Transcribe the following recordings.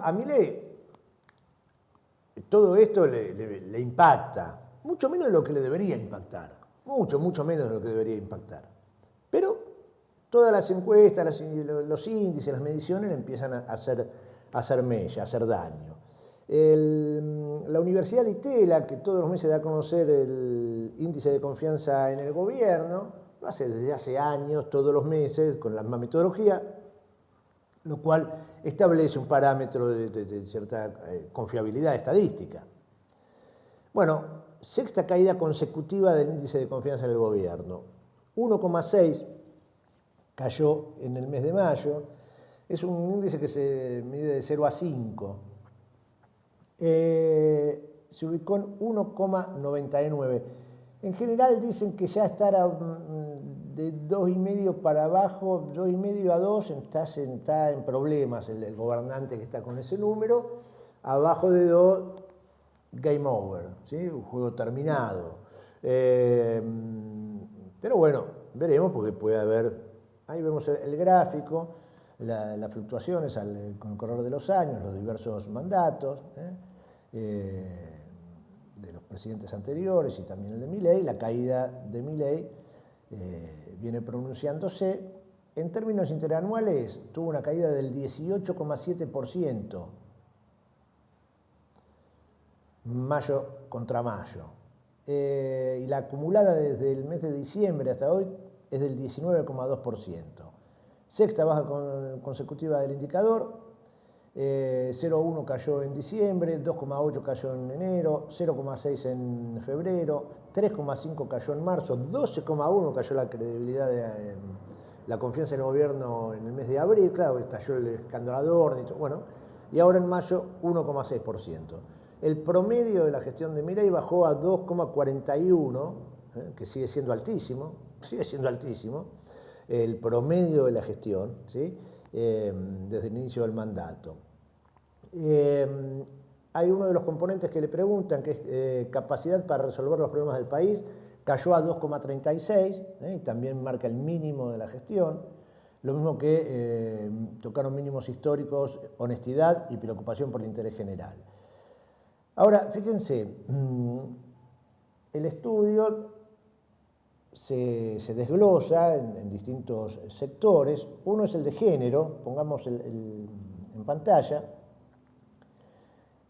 a Milei todo esto le impacta, mucho menos de lo que le debería impactar, mucho menos de lo que debería impactar. Pero todas las encuestas, los índices, las mediciones le empiezan a hacer mella, a hacer daño. La Universidad de Itela, que todos los meses da a conocer el índice de confianza en el gobierno, lo hace desde hace años, todos los meses, con la misma metodología, lo cual establece un parámetro de cierta confiabilidad estadística. Bueno, sexta caída consecutiva del índice de confianza en el gobierno. 1,6 cayó en el mes de mayo. Es un índice que se mide de 0 a 5. Se ubicó en 1,99. En general dicen que ya estará de 2,5 para abajo, 2,5 a 2, está en problemas el gobernante que está con ese número. Abajo de 2, game over, ¿sí? Un juego terminado. Pero bueno, veremos porque puede haber, ahí vemos el gráfico, las fluctuaciones con el correr de los años, los diversos mandatos de los presidentes anteriores y también el de Milei. La caída de Milei viene pronunciándose. En términos interanuales tuvo una caída del 18,7%, mayo contra mayo. Y la acumulada desde el mes de diciembre hasta hoy es del 19,2%. Sexta baja consecutiva del indicador. 0,1 cayó en diciembre, 2,8 cayó en enero, 0,6 en febrero, 3,5 cayó en marzo, 12,1 cayó la credibilidad de la confianza en el gobierno en el mes de abril, claro, estalló el escándalo Adorni, bueno, y ahora en mayo 1,6%. El promedio de la gestión de Milei bajó a 2,41, que sigue siendo altísimo, el promedio de la gestión, ¿sí? Desde el inicio del mandato. Hay uno de los componentes que le preguntan, que es capacidad para resolver los problemas del país, cayó a 2,36, y también marca el mínimo de la gestión. Lo mismo que tocaron mínimos históricos, honestidad y preocupación por el interés general. Ahora, fíjense, el estudio se desglosa en distintos sectores. Uno es el de género, pongamos en pantalla.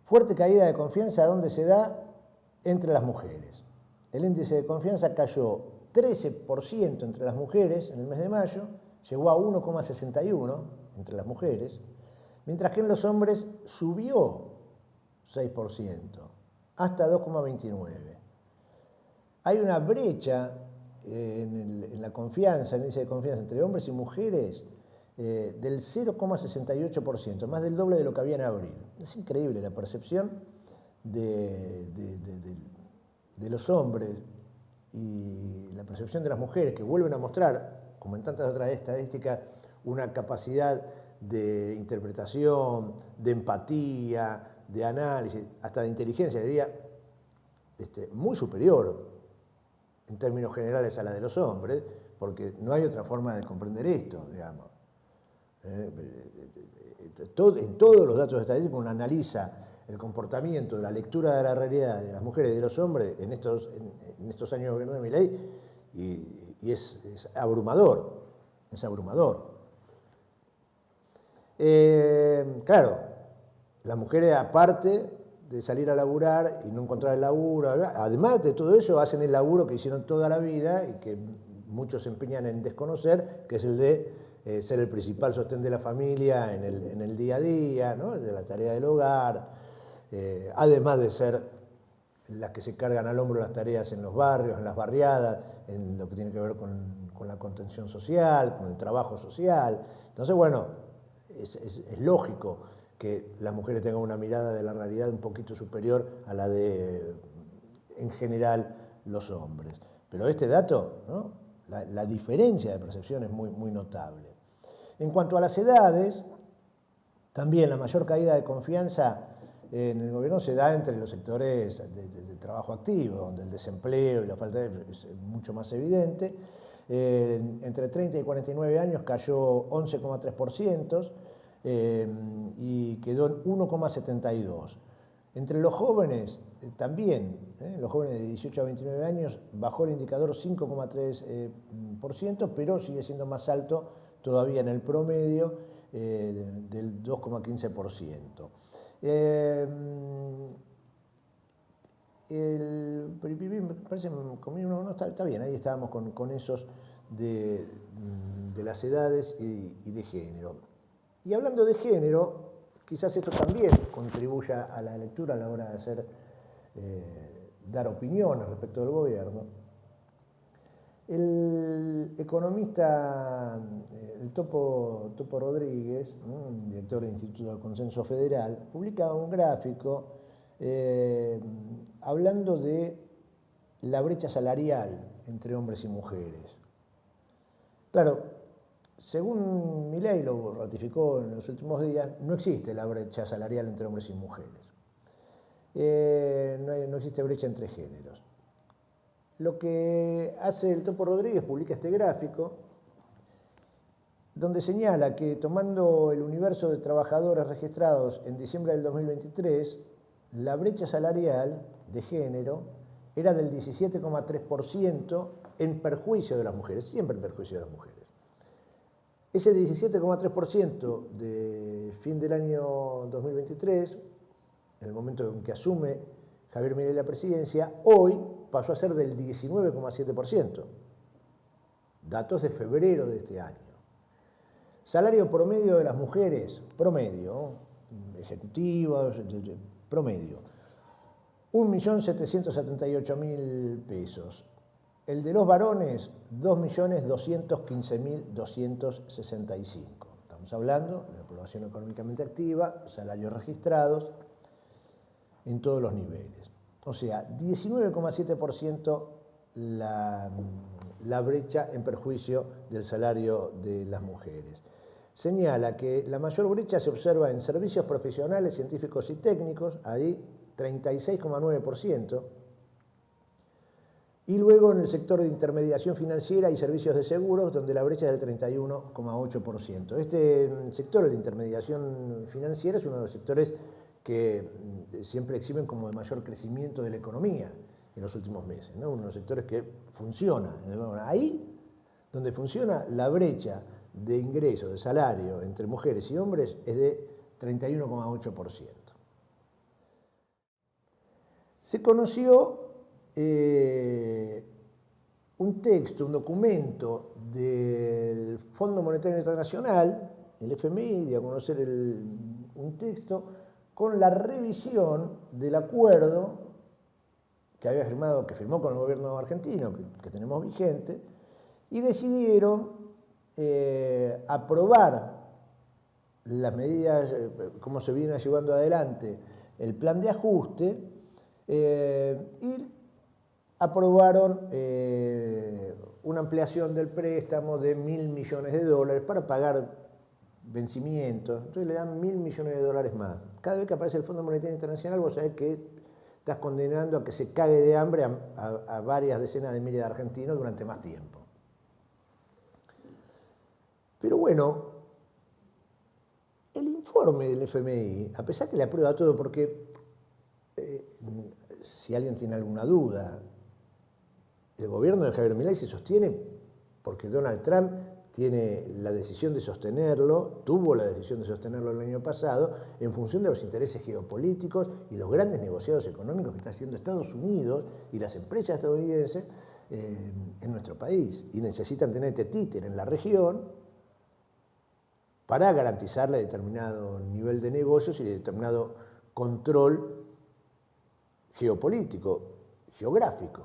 Fuerte caída de confianza, ¿dónde se da? Entre las mujeres. El índice de confianza cayó 13% entre las mujeres en el mes de mayo, llegó a 1,61 entre las mujeres, mientras que en los hombres subió 6%, hasta 2,29. Hay una brecha en la confianza, en el índice de confianza entre hombres y mujeres del 0,68%, más del doble de lo que había en abril. Es increíble la percepción de los hombres y la percepción de las mujeres, que vuelven a mostrar, como en tantas otras estadísticas, una capacidad de interpretación, de empatía, de análisis, hasta de inteligencia, diría, muy superior en términos generales a la de los hombres, porque no hay otra forma de comprender esto, digamos. En todos los datos estadísticos uno analiza el comportamiento, la lectura de la realidad de las mujeres y de los hombres en estos años de gobierno de Milei, y es abrumador, es abrumador. Claro, las mujeres, aparte de salir a laburar y no encontrar el laburo, además de todo eso, hacen el laburo que hicieron toda la vida y que muchos se empeñan en desconocer, que es el de ser el principal sostén de la familia en el día a día, ¿no? De la tarea del hogar, además de ser las que se cargan al hombro las tareas en los barrios, en las barriadas, en lo que tiene que ver con la contención social, con el trabajo social. Entonces, bueno, es lógico que las mujeres tengan una mirada de la realidad un poquito superior a la de, en general, los hombres. Pero este dato, ¿no? La diferencia de percepción es muy notable. En cuanto a las edades, también la mayor caída de confianza en el gobierno se da entre los sectores de trabajo activo, donde el desempleo y la falta es mucho más evidente. Entre 30 y 49 años cayó 11,3%, y quedó en 1,72. Entre los jóvenes también, los jóvenes de 18 a 29 años, bajó el indicador 5,3%, pero sigue siendo más alto todavía en el promedio del 2,15%. Me parece que está bien, ahí estábamos con esos de las edades y de género. Y hablando de género, quizás esto también contribuya a la lectura a la hora de dar opiniones respecto del gobierno. El economista, el Topo Rodríguez, director del Instituto de Consenso Federal, publica un gráfico hablando de la brecha salarial entre hombres y mujeres. Claro, según Milei lo ratificó en los últimos días, no existe la brecha salarial entre hombres y mujeres. No existe brecha entre géneros. Lo que hace el Topo Rodríguez, publica este gráfico, donde señala que tomando el universo de trabajadores registrados en diciembre del 2023, la brecha salarial de género era del 17,3% en perjuicio de las mujeres, siempre en perjuicio de las mujeres. Ese 17,3% de fin del año 2023, en el momento en que asume Javier Milei la presidencia, hoy pasó a ser del 19,7%. Datos de febrero de este año. Salario promedio de las mujeres, promedio, ejecutivas, promedio, 1.778.000 pesos. El de los varones, 2.215.265. Estamos hablando de la población económicamente activa, salarios registrados en todos los niveles. O sea, 19,7% la brecha en perjuicio del salario de las mujeres. Señala que la mayor brecha se observa en servicios profesionales, científicos y técnicos, ahí 36,9%, y luego en el sector de intermediación financiera y servicios de seguros, donde la brecha es del 31,8%. Este sector de intermediación financiera es uno de los sectores que siempre exhiben como de mayor crecimiento de la economía en los últimos meses, ¿no? Uno de los sectores que funciona. Ahí donde funciona, la brecha de ingreso, de salario entre mujeres y hombres es de 31,8%. Se conoció un texto, un documento del Fondo Monetario Internacional, el FMI, dio a conocer un texto con la revisión del acuerdo que firmó con el gobierno argentino, que tenemos vigente, y decidieron aprobar las medidas, cómo se viene llevando adelante el plan de ajuste, y aprobaron una ampliación del préstamo de $1.000 millones para pagar vencimientos. Entonces le dan $1.000 millones más. Cada vez que aparece el Fondo Monetario Internacional, vos sabés que estás condenando a que se cague de hambre a varias decenas de miles de argentinos durante más tiempo. Pero bueno, el informe del FMI, a pesar que le aprueba todo, porque si alguien tiene alguna duda, el gobierno de Javier Milei se sostiene porque Donald Trump tiene la decisión de sostenerlo, tuvo la decisión de sostenerlo el año pasado, en función de los intereses geopolíticos y los grandes negociados económicos que está haciendo Estados Unidos y las empresas estadounidenses en nuestro país. Y necesitan tener este títere en la región para garantizarle determinado nivel de negocios y determinado control geopolítico, geográfico.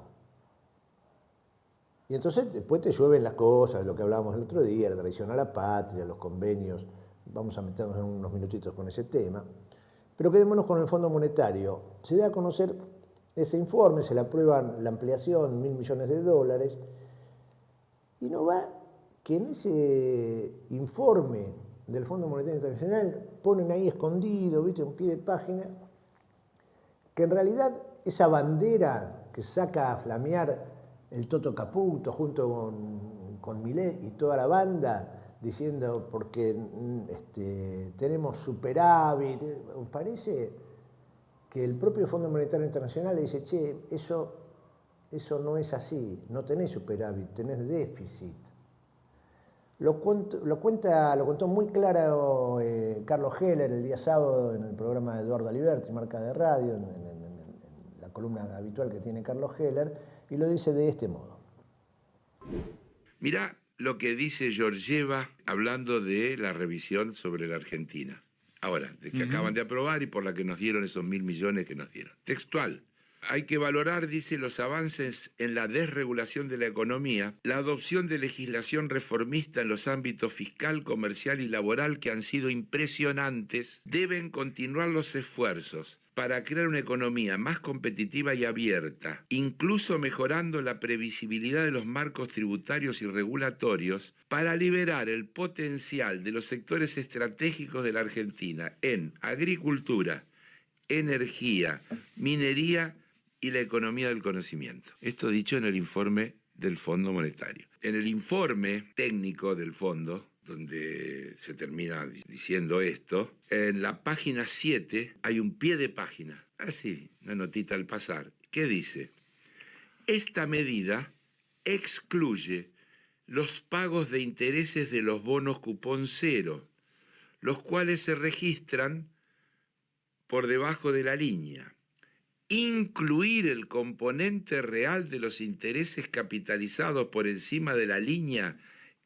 Y entonces después te llueven las cosas, lo que hablábamos el otro día, la traición a la patria, los convenios, vamos a meternos en unos minutitos con ese tema, pero quedémonos con el Fondo Monetario. Se da a conocer ese informe, se le aprueban la ampliación, $1.000 millones, y no va que en ese informe del Fondo Monetario Internacional ponen ahí escondido, ¿viste?, un pie de página, que en realidad esa bandera que saca a flamear el Toto Caputo junto con Milei y toda la banda diciendo porque tenemos superávit. Parece que el propio Fondo Monetario Internacional le dice, che, eso no es así, no tenés superávit, tenés déficit. Lo contó muy claro Carlos Heller el día sábado en el programa de Eduardo Aliberti, Marca de Radio, en la columna habitual que tiene Carlos Heller, y lo dice de este modo. Mirá lo que dice Georgieva hablando de la revisión sobre la Argentina. Ahora, de que acaban de aprobar y por la que nos dieron esos 1.000 millones que nos dieron. Textual. Hay que valorar, dice, los avances en la desregulación de la economía, la adopción de legislación reformista en los ámbitos fiscal, comercial y laboral que han sido impresionantes. Deben continuar los esfuerzos para crear una economía más competitiva y abierta, incluso mejorando la previsibilidad de los marcos tributarios y regulatorios, para liberar el potencial de los sectores estratégicos de la Argentina en agricultura, energía, minería y la economía del conocimiento. Esto dicho en el informe del Fondo Monetario. En el informe técnico del Fondo, donde se termina diciendo esto, en la página 7 hay un pie de página, así, una notita al pasar, que dice: esta medida excluye los pagos de intereses de los bonos cupón cero, los cuales se registran por debajo de la línea. Incluir el componente real de los intereses capitalizados por encima de la línea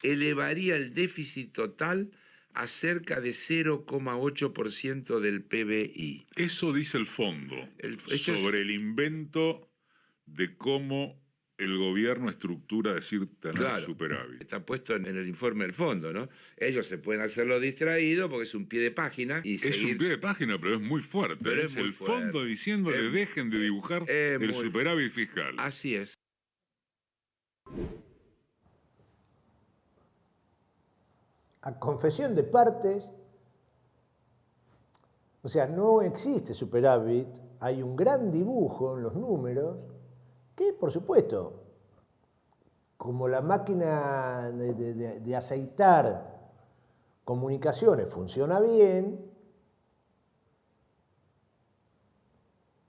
elevaría el déficit total a cerca de 0,8% del PBI. Eso dice el fondo sobre el invento de cómo el gobierno estructura decir tener superávit. Está puesto en el informe del fondo, ¿no? Ellos se pueden hacerlo distraído porque es un pie de página. Y es un pie de página, pero es muy fuerte. Pero es el fondo diciéndole dejen de dibujar el superávit fiscal. Así es. A confesión de partes, o sea, no existe superávit, hay un gran dibujo en los números que, por supuesto, como la máquina de aceitar comunicaciones funciona bien,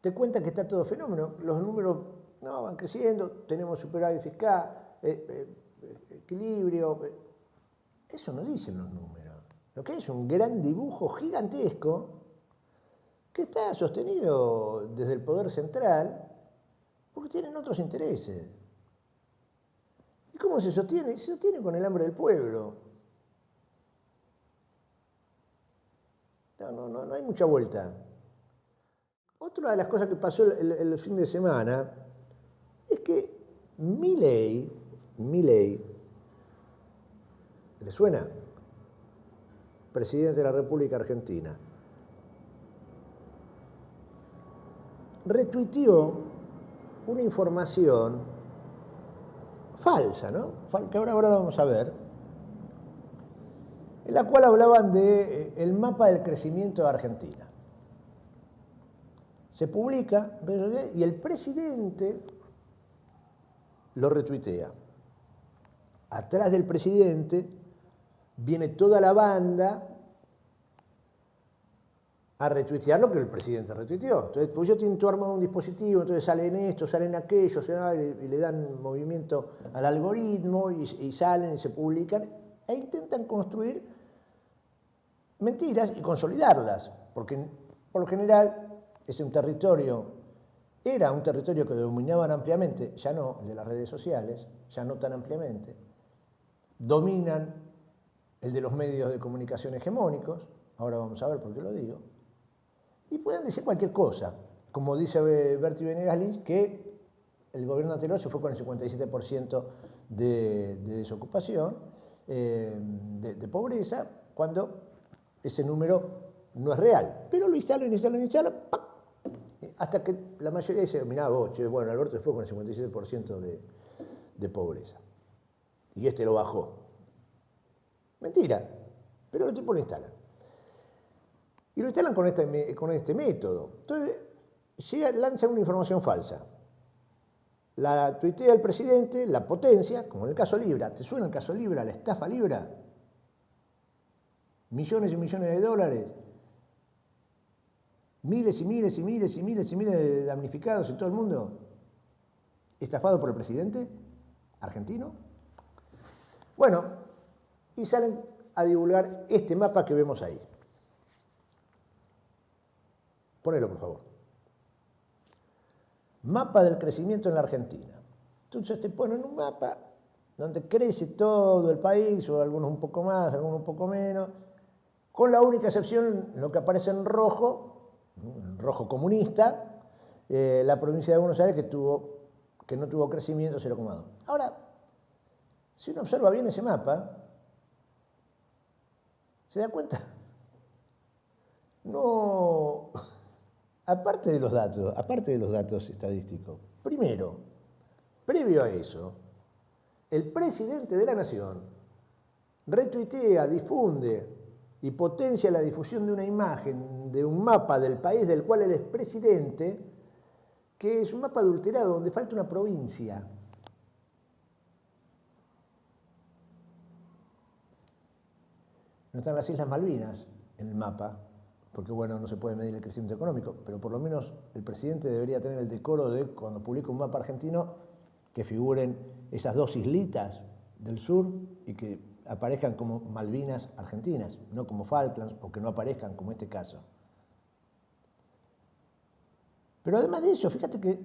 te cuenta que está todo fenómeno. Los números no van creciendo, tenemos superávit fiscal, equilibrio. Eso no dicen los números. Lo que es un gran dibujo gigantesco que está sostenido desde el poder central porque tienen otros intereses. ¿Y cómo se sostiene? Se sostiene con el hambre del pueblo. No hay mucha vuelta. Otra de las cosas que pasó el fin de semana es que Milei, ¿le suena? Presidente de la República Argentina. Retuiteó una información falsa, ¿no? Que ahora vamos a ver, en la cual hablaban de el mapa del crecimiento de Argentina. Se publica y el presidente lo retuitea. Atrás del presidente viene toda la banda a retuitear lo que el presidente retuiteó. Entonces, pues ellos tienen todo armado un dispositivo, entonces salen estos, salen aquellos, y le dan movimiento al algoritmo y salen y se publican e intentan construir mentiras y consolidarlas, porque por lo general era un territorio que dominaban ampliamente, ya no, el de las redes sociales, ya no tan ampliamente, dominan el de los medios de comunicación hegemónicos, ahora vamos a ver por qué lo digo, y pueden decir cualquier cosa, como dice Berti Venegas Lynch, que el gobierno anterior se fue con el 57% de desocupación, de pobreza, cuando ese número no es real, pero lo instalan, ¡pac! Hasta que la mayoría dice, mirá vos, bueno, Alberto se fue con el 57% de pobreza, y este lo bajó. Mentira, pero los tipos lo instalan. Y lo instalan con este método. Entonces, lanzan una información falsa. La tuitea el presidente, la potencia, como en el caso Libra. ¿Te suena el caso Libra, la estafa Libra? millones y millones de dólares, miles y miles y miles y miles y miles de damnificados en todo el mundo, estafado por el presidente argentino. Bueno, y salen a divulgar este mapa que vemos ahí. Ponelo, por favor. Mapa del crecimiento en la Argentina. Entonces te ponen un mapa donde crece todo el país, o algunos un poco más, algunos un poco menos, con la única excepción, lo que aparece en rojo comunista, la provincia de Buenos Aires que no tuvo crecimiento, 0,2. Ahora, si uno observa bien ese mapa, ¿se da cuenta? No, aparte de los datos estadísticos, primero, previo a eso, el presidente de la Nación retuitea, difunde y potencia la difusión de una imagen, de un mapa del país del cual él es presidente, que es un mapa adulterado donde falta una provincia. No están las Islas Malvinas en el mapa, porque bueno, no se puede medir el crecimiento económico, pero por lo menos el presidente debería tener el decoro de, cuando publica un mapa argentino, que figuren esas dos islitas del sur y que aparezcan como Malvinas argentinas, no como Falklands, o que no aparezcan como este caso. Pero además de eso, fíjate que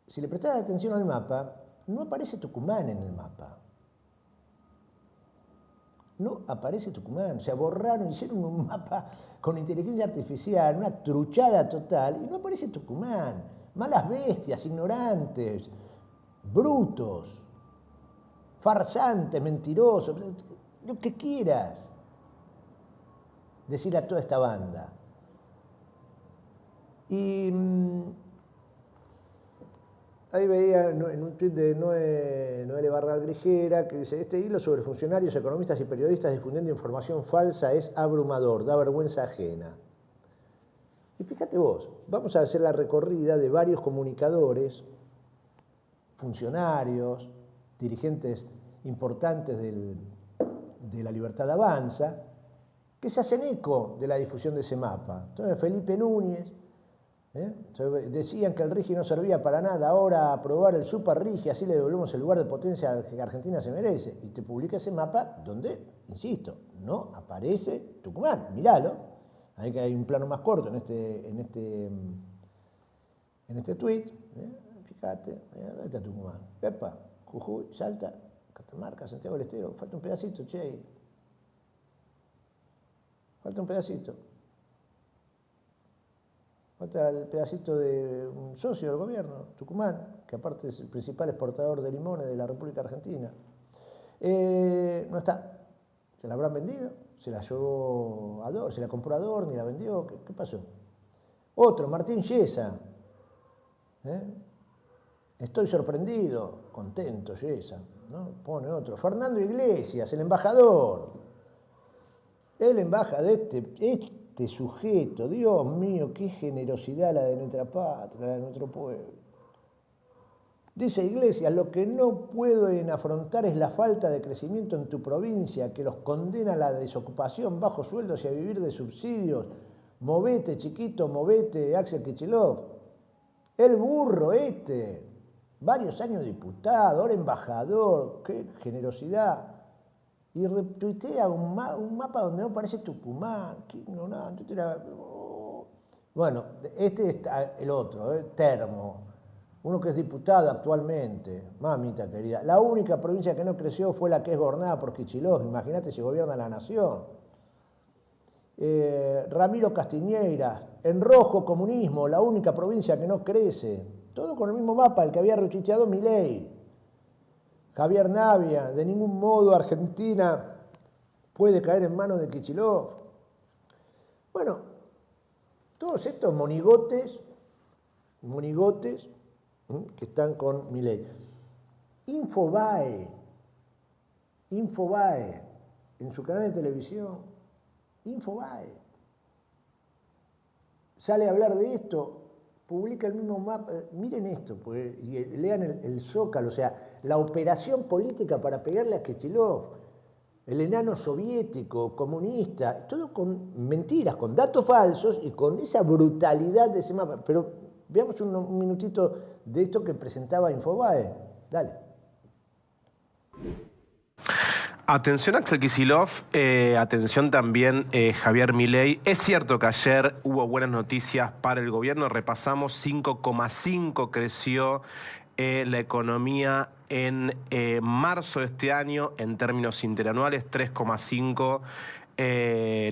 si le prestás atención al mapa, no aparece Tucumán en el mapa. No aparece Tucumán, o sea, borraron, hicieron un mapa con inteligencia artificial, una truchada total, y no aparece Tucumán. Malas bestias, ignorantes, brutos, farsantes, mentirosos, lo que quieras decir a toda esta banda. Y ahí veía en un tuit de Noelle Barral Grijera que dice: este hilo sobre funcionarios, economistas y periodistas difundiendo información falsa es abrumador, da vergüenza ajena. Y fíjate vos, vamos a hacer la recorrida de varios comunicadores, funcionarios, dirigentes importantes de la Libertad Avanza, que se hacen eco de la difusión de ese mapa. Entonces, Felipe Núñez, decían que el RIGI no servía para nada, ahora aprobar el Super RIGI, así le devolvemos el lugar de potencia que Argentina se merece. Y te publica ese mapa donde, insisto, no aparece Tucumán. Míralo, ahí que hay un plano más corto en este tuit. Fíjate, ¿dónde está Tucumán? Pepa, Jujuy, Salta, Catamarca, Santiago del Estero. Falta un pedacito, che. Falta un pedacito. Falta el pedacito de un socio del gobierno, Tucumán, que aparte es el principal exportador de limones de la República Argentina. No está. ¿Se la habrán vendido? ¿Se la llevó a se la compró a Dorni, la vendió? ¿Qué pasó? Otro, Martín Yesa. Estoy sorprendido, contento, Yesa, ¿no? Pone otro. Fernando Iglesias, el embajador. El embajador, este sujeto, Dios mío, qué generosidad la de nuestra patria, la de nuestro pueblo. Dice Iglesias: lo que no pueden afrontar es la falta de crecimiento en tu provincia, que los condena a la desocupación, bajos sueldos y a vivir de subsidios. Movete, chiquito, movete, Axel Kicillof. El burro varios años diputado, ahora embajador, qué generosidad. Y retuitea un mapa donde no aparece Tucumán, qué ignorante. Bueno, este es el otro, Termo, uno que es diputado actualmente, mamita querida. La única provincia que no creció fue la que es gobernada por Kicillof, imagínate si gobierna la nación. Ramiro Castiñeira, en rojo comunismo, la única provincia que no crece. Todo con el mismo mapa, el que había retuiteado Milei. Javier Navia, de ningún modo Argentina puede caer en manos de Kicillof. Bueno, todos estos monigotes que están con Milei. Infobae, en su canal de televisión, Infobae, sale a hablar de esto, publica el mismo mapa. Miren esto, pues, y lean el Zócalo, o sea, la operación política para pegarle a Kicillof. el enano soviético, comunista, todo con mentiras, con datos falsos y con esa brutalidad de ese mapa. Pero veamos un minutito de esto que presentaba Infobae. Dale. Atención Axel Kicillof, atención también Javier Milei. Es cierto que ayer hubo buenas noticias para el gobierno. Repasamos 5,5 creció la economía en marzo de este año en términos interanuales, 3,5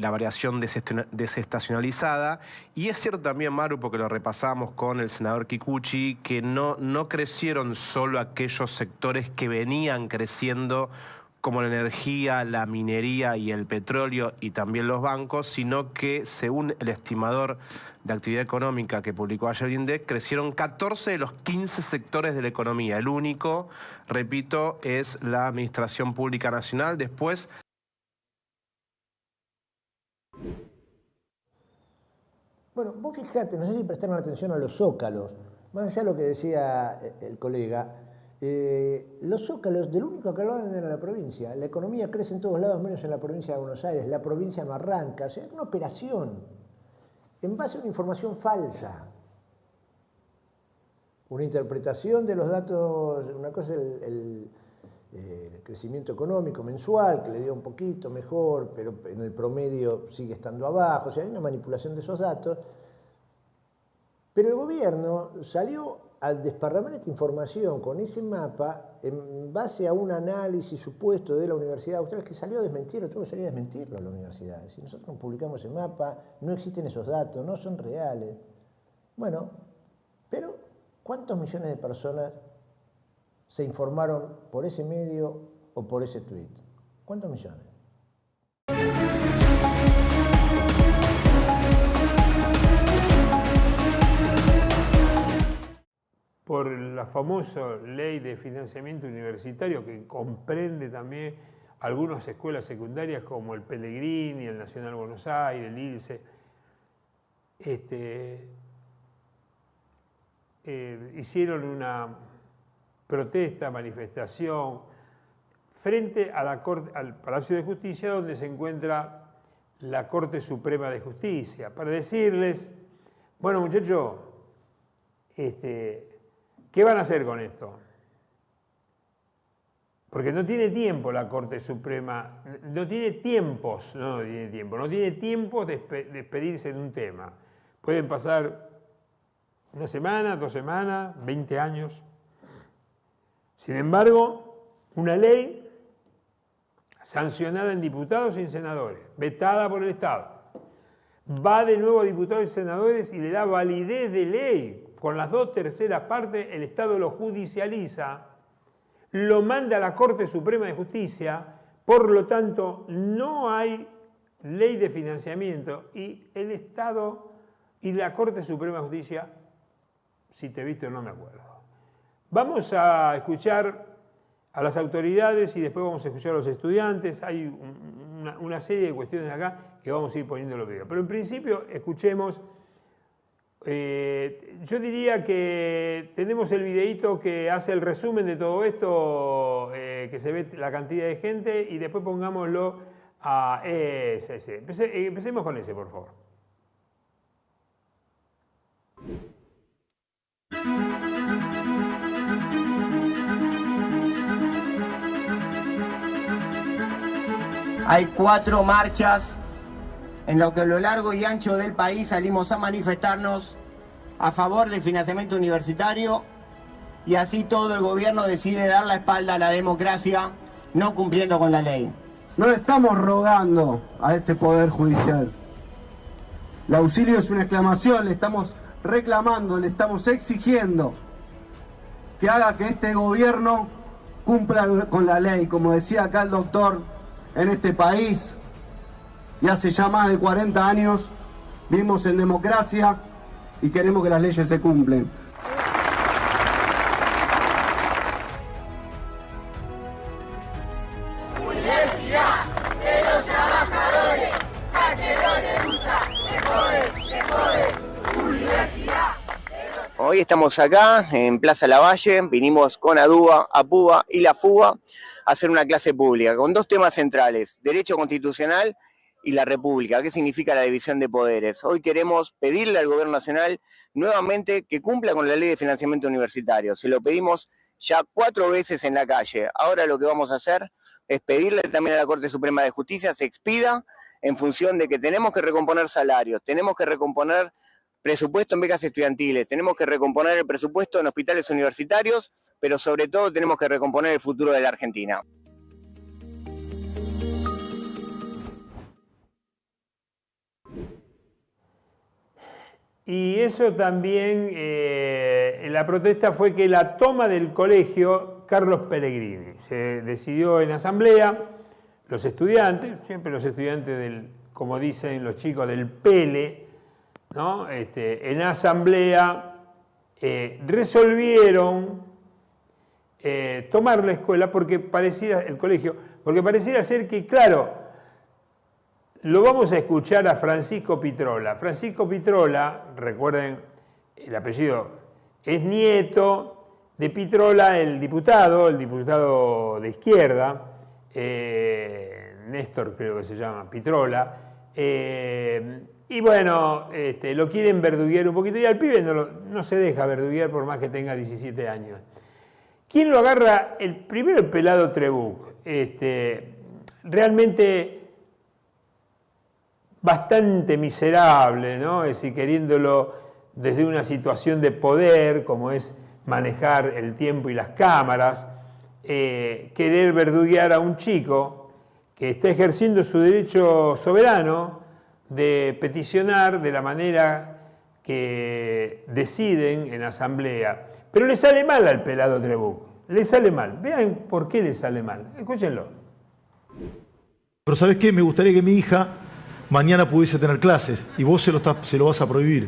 la variación desestacionalizada. Y es cierto también, Maru, porque lo repasamos con el senador Kikuchi, que no crecieron solo aquellos sectores que venían creciendo como la energía, la minería y el petróleo y también los bancos, sino que, según el estimador de actividad económica que publicó ayer el INDEC, crecieron 14 de los 15 sectores de la economía. El único, repito, es la Administración Pública Nacional. Después... Bueno, vos fijate, no sé si prestaron atención a los zócalos, más allá de lo que decía el colega. Los zócalos, del único que hablaban era la provincia. La economía crece en todos lados, menos en la provincia de Buenos Aires. La provincia no arranca. O sea, es una operación en base a una información falsa. Una interpretación de los datos. Una cosa es el crecimiento económico mensual, que le dio un poquito mejor, pero en el promedio sigue estando abajo. O sea, hay una manipulación de esos datos. Pero el gobierno salió al desparramar esta información con ese mapa en base a un análisis supuesto de la Universidad Austral que salió a desmentirlo, tuvo que salir a desmentirlo a la universidad. Si nosotros no publicamos ese mapa, no existen esos datos, no son reales. Bueno, pero ¿cuántos millones de personas se informaron por ese medio o por ese tuit? ¿Cuántos millones? Por la famosa ley de financiamiento universitario que comprende también algunas escuelas secundarias como el Pellegrini, el Nacional Buenos Aires, el ILSE, hicieron una protesta, manifestación frente a la Corte, al Palacio de Justicia, donde se encuentra la Corte Suprema de Justicia, para decirles, bueno muchachos, ¿qué van a hacer con esto? Porque no tiene tiempo la Corte Suprema, no tiene tiempo de expedirse en un tema. Pueden pasar una semana, 2 semanas, 20 años. Sin embargo, una ley sancionada en diputados y en senadores, vetada por el Estado, va de nuevo a diputados y senadores y le da validez de ley. Con las 2/3 partes, el Estado lo judicializa, lo manda a la Corte Suprema de Justicia, por lo tanto, no hay ley de financiamiento y el Estado y la Corte Suprema de Justicia, si te viste o no me acuerdo. Vamos a escuchar a las autoridades y después vamos a escuchar a los estudiantes. Hay una serie de cuestiones acá que vamos a ir poniendo en los videos. Pero en principio, escuchemos. Yo diría que tenemos el videíto que hace el resumen de todo esto, que se ve la cantidad de gente, y después pongámoslo a ese. Empecemos con ese, por favor. Hay 4 marchas en lo que a lo largo y ancho del país salimos a manifestarnos a favor del financiamiento universitario, y así todo el gobierno decide dar la espalda a la democracia, no cumpliendo con la ley. No le estamos rogando a este Poder Judicial. El auxilio es una exclamación, le estamos reclamando, le estamos exigiendo que haga que este gobierno cumpla con la ley. Como decía acá el doctor, en este país, y hace ya más de 40 años, vivimos en democracia y queremos que las leyes se cumplen. Universidad de los trabajadores, a que no les gusta, se jode, Universidad. Hoy Hoy estamos acá en Plaza Lavalle, vinimos con ADUBA, APUBA y la FUBA a hacer una clase pública con dos temas centrales, derecho constitucional y la república. ¿Qué significa la división de poderes? Hoy queremos pedirle al gobierno nacional nuevamente que cumpla con la ley de financiamiento universitario. Se lo pedimos ya 4 veces en la calle. Ahora lo que vamos a hacer es pedirle también a la Corte Suprema de Justicia se expida en función de que tenemos que recomponer salarios, tenemos que recomponer presupuesto en becas estudiantiles, tenemos que recomponer el presupuesto en hospitales universitarios, pero sobre todo tenemos que recomponer el futuro de la Argentina. Y eso también, la protesta fue que la toma del colegio Carlos Pellegrini. Se decidió en asamblea, los estudiantes, siempre los estudiantes como dicen los chicos, del Pele, ¿no? En asamblea resolvieron tomar la escuela el colegio, porque pareciera ser que, claro, lo vamos a escuchar a Francisco Pitrola. Francisco Pitrola, recuerden el apellido, es nieto de Pitrola, el diputado de izquierda, Néstor creo que se llama, Pitrola, y bueno, lo quieren verduguear un poquito, y al pibe no se deja verduguear por más que tenga 17 años. ¿Quién lo agarra? Primero el pelado Trebuch, realmente bastante miserable, ¿no? Es decir, queriéndolo desde una situación de poder, como es manejar el tiempo y las cámaras, querer verduguear a un chico que está ejerciendo su derecho soberano de peticionar de la manera que deciden en asamblea. Pero le sale mal al pelado Trebuch, le sale mal. Vean por qué le sale mal, escúchenlo. Pero ¿sabes qué? Me gustaría que mi hija mañana pudiese tener clases y vos se lo vas a prohibir.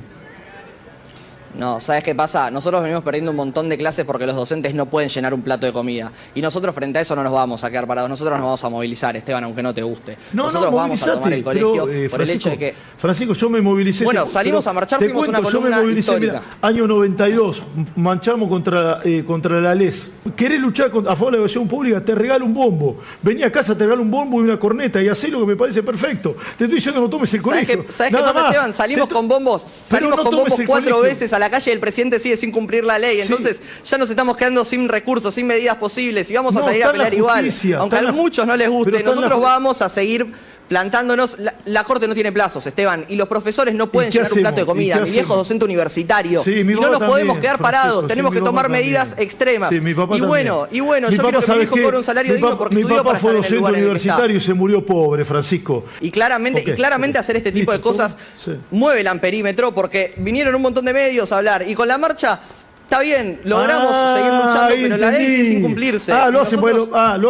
No, ¿sabes qué pasa? Nosotros venimos perdiendo un montón de clases porque los docentes no pueden llenar un plato de comida. Y nosotros frente a eso no nos vamos a quedar parados. Nosotros nos vamos a movilizar, Esteban, aunque no te guste. Nosotros vamos a tomar el colegio por el hecho de que... Francisco, yo me movilicé. Bueno, salimos a marchar, fuimos una columna histórica. Mira, año 92, manchamos contra la LES. ¿Querés luchar a favor de la educación pública? Te regalo un bombo. Vení a casa, te regalo un bombo y una corneta y hacé lo que me parece perfecto. Te estoy diciendo no tomes el colegio. ¿Sabes qué pasa, Esteban? Salimos con bombos 4 veces a la calle y el presidente sigue sin cumplir la ley, entonces ya nos estamos quedando sin recursos, sin medidas posibles y vamos a salir a pelear igual, aunque a muchos no les guste, nosotros vamos a seguir plantándonos. La Corte no tiene plazos, Esteban, y los profesores no pueden llenar un plato de comida. Mi viejo docente universitario, y no nos podemos quedar parados, tenemos que tomar medidas extremas. Y bueno, yo quiero que mi hijo cobre un salario digno porque estudió para estar en el lugar en el que está. Y se murió pobre, Francisco. Y claramente hacer este tipo de cosas mueve el amperímetro porque vinieron un montón de medios a hablar y con la marcha está bien, logramos seguir luchando, pero la ley sigue sin cumplirse. Lo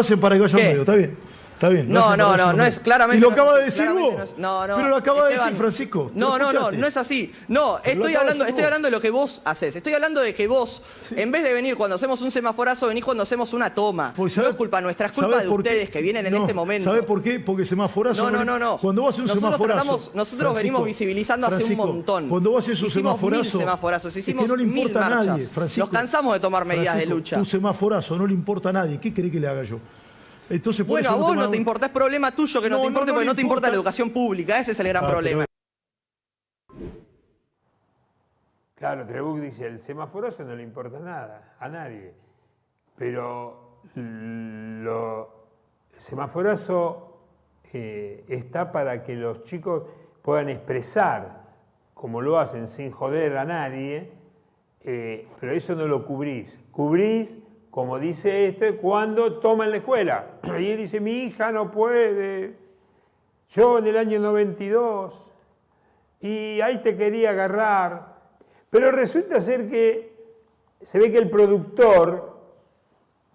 hacen para que vayan medio, está bien. Está bien. No es claramente. Y lo acaba de decir vos. No, pero lo acaba de decir Francisco. No es así. No, estoy hablando de lo que vos haces. Estoy hablando de que vos, en vez de venir cuando hacemos un semaforazo, venís cuando hacemos una toma. No es culpa nuestra, es culpa de ustedes que vienen en este momento. ¿Sabés por qué? Porque semaforazo. No. Cuando vos haces un semaforazo. Nosotros venimos visibilizando hace un montón. Cuando vos haces un semaforazo. Hicimos 1000 semaforazos, hicimos no le importa 1000 a nadie, marchas. Francisco. Nos cansamos de tomar medidas de lucha. Tu semaforazo no le importa a nadie. ¿Qué querés que le haga yo? Entonces, bueno, a vos no te importa, es problema tuyo que no te importe porque no te importa la educación pública, ese es el gran problema. Claro, Trebuch dice, el semaforazo no le importa nada, a nadie, pero el semaforazo está para que los chicos puedan expresar, como lo hacen sin joder a nadie, pero eso no lo cubrís. Cubrís, como dice cuando toman la escuela. Y él dice, mi hija no puede, yo en el año 92, y ahí te quería agarrar. Pero resulta ser que se ve que el productor,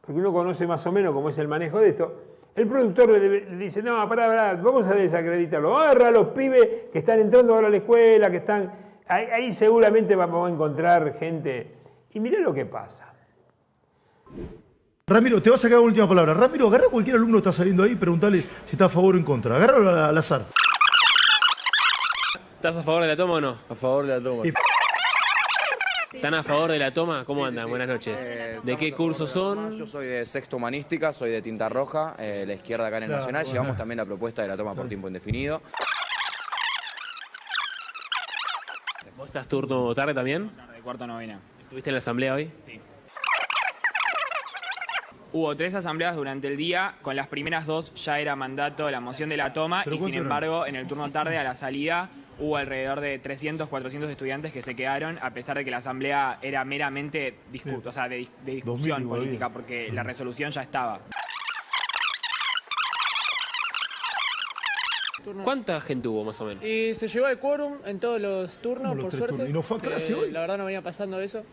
porque uno conoce más o menos cómo es el manejo de esto, el productor le dice, no, pará, vamos a desacreditarlo, vamos a agarrar a los pibes que están entrando ahora a la escuela, que están, ahí seguramente vamos a encontrar gente. Y mirá lo que pasa. Ramiro, te vas a sacar la última palabra. Ramiro, agarra a cualquier alumno que está saliendo ahí y preguntale si está a favor o en contra. Agárralo al azar. ¿Estás a favor de la toma o no? A favor de la toma. ¿Están a favor de la toma? ¿Cómo andan? Buenas noches. ¿De qué curso son? Yo soy de sexto humanística, soy de Tinta Roja, la izquierda acá en el Nacional. Llevamos también la propuesta de la toma por tiempo indefinido. ¿Vos estás turno tarde también? De cuarto novena. ¿Estuviste en la asamblea hoy? Sí. Hubo 3 asambleas durante el día, con las primeras 2 ya era mandato la moción de la toma y sin embargo en el turno tarde a la salida hubo alrededor de 300, 400 estudiantes que se quedaron a pesar de que la asamblea era meramente o sea, de discusión política porque la resolución ya estaba. ¿Cuánta gente hubo más o menos? Y se llegó al quórum en todos los turnos, por suerte. ¿Y no fue a clase hoy? La verdad no venía pasando eso.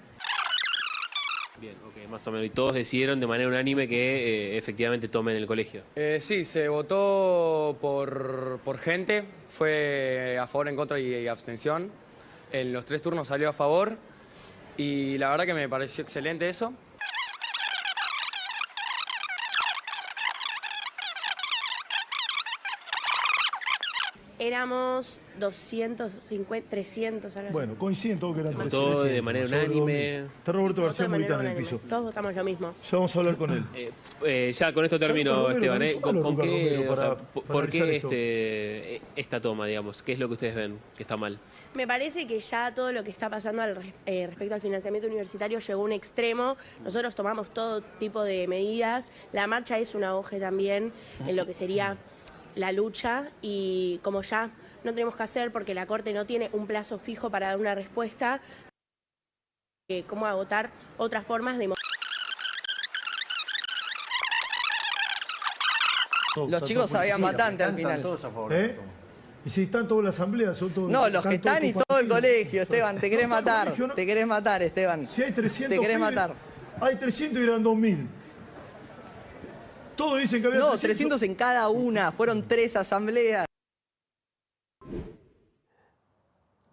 Bien, ok, más o menos. Y todos decidieron de manera unánime que efectivamente tomen el colegio. Sí, se votó por gente, fue a favor, en contra y abstención. En los 3 turnos salió a favor y la verdad que me pareció excelente eso. Éramos 250, 300. Algo así. Bueno, coinciden todos que eran 300. Todo de manera unánime. Está Roberto García Moritán en el piso. Todos votamos lo mismo. Ya vamos a hablar con él. Ya con esto termino, Esteban. ¿Con qué, o sea, ¿Por qué esta toma, digamos? ¿Qué es lo que ustedes ven que está mal? Me parece que ya todo lo que está pasando respecto al financiamiento universitario llegó a un extremo. Nosotros tomamos todo tipo de medidas. La marcha es un auge también en lo que sería la lucha y como ya no tenemos que hacer porque la Corte no tiene un plazo fijo para dar una respuesta, cómo agotar otras formas de... Los chicos sabían bastante al final. Y si están todos en la asamblea, son todos... No, los que están y todo el colegio, Esteban, te querés matar. Te querés matar, Esteban. Si hay 300 te querés matar. Hay 300 y eran 2000. Todos dicen que había 300 en cada una, fueron 3 asambleas.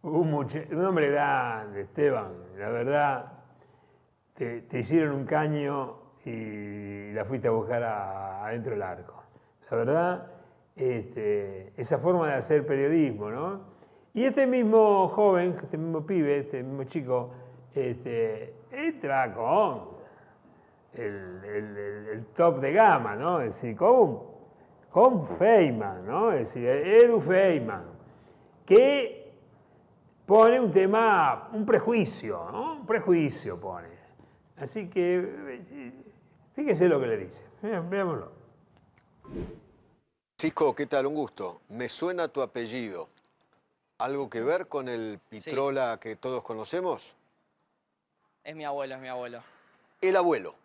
Un hombre grande, Esteban, la verdad, te hicieron un caño y la fuiste a buscar adentro del arco. La verdad, esa forma de hacer periodismo, ¿no? Y este mismo joven, este mismo pibe, este mismo chico, entra con el top de gama, ¿no? Es decir, con Feynman, ¿no? Es decir, Edu Feynman, que pone un tema, un prejuicio, ¿no? Un prejuicio pone. Así que, fíjese lo que le dice. Veámoslo. Francisco, ¿qué tal? Un gusto. Me suena tu apellido. ¿Algo que ver con el Pitrola que todos conocemos? Es mi abuelo, es mi abuelo. El abuelo.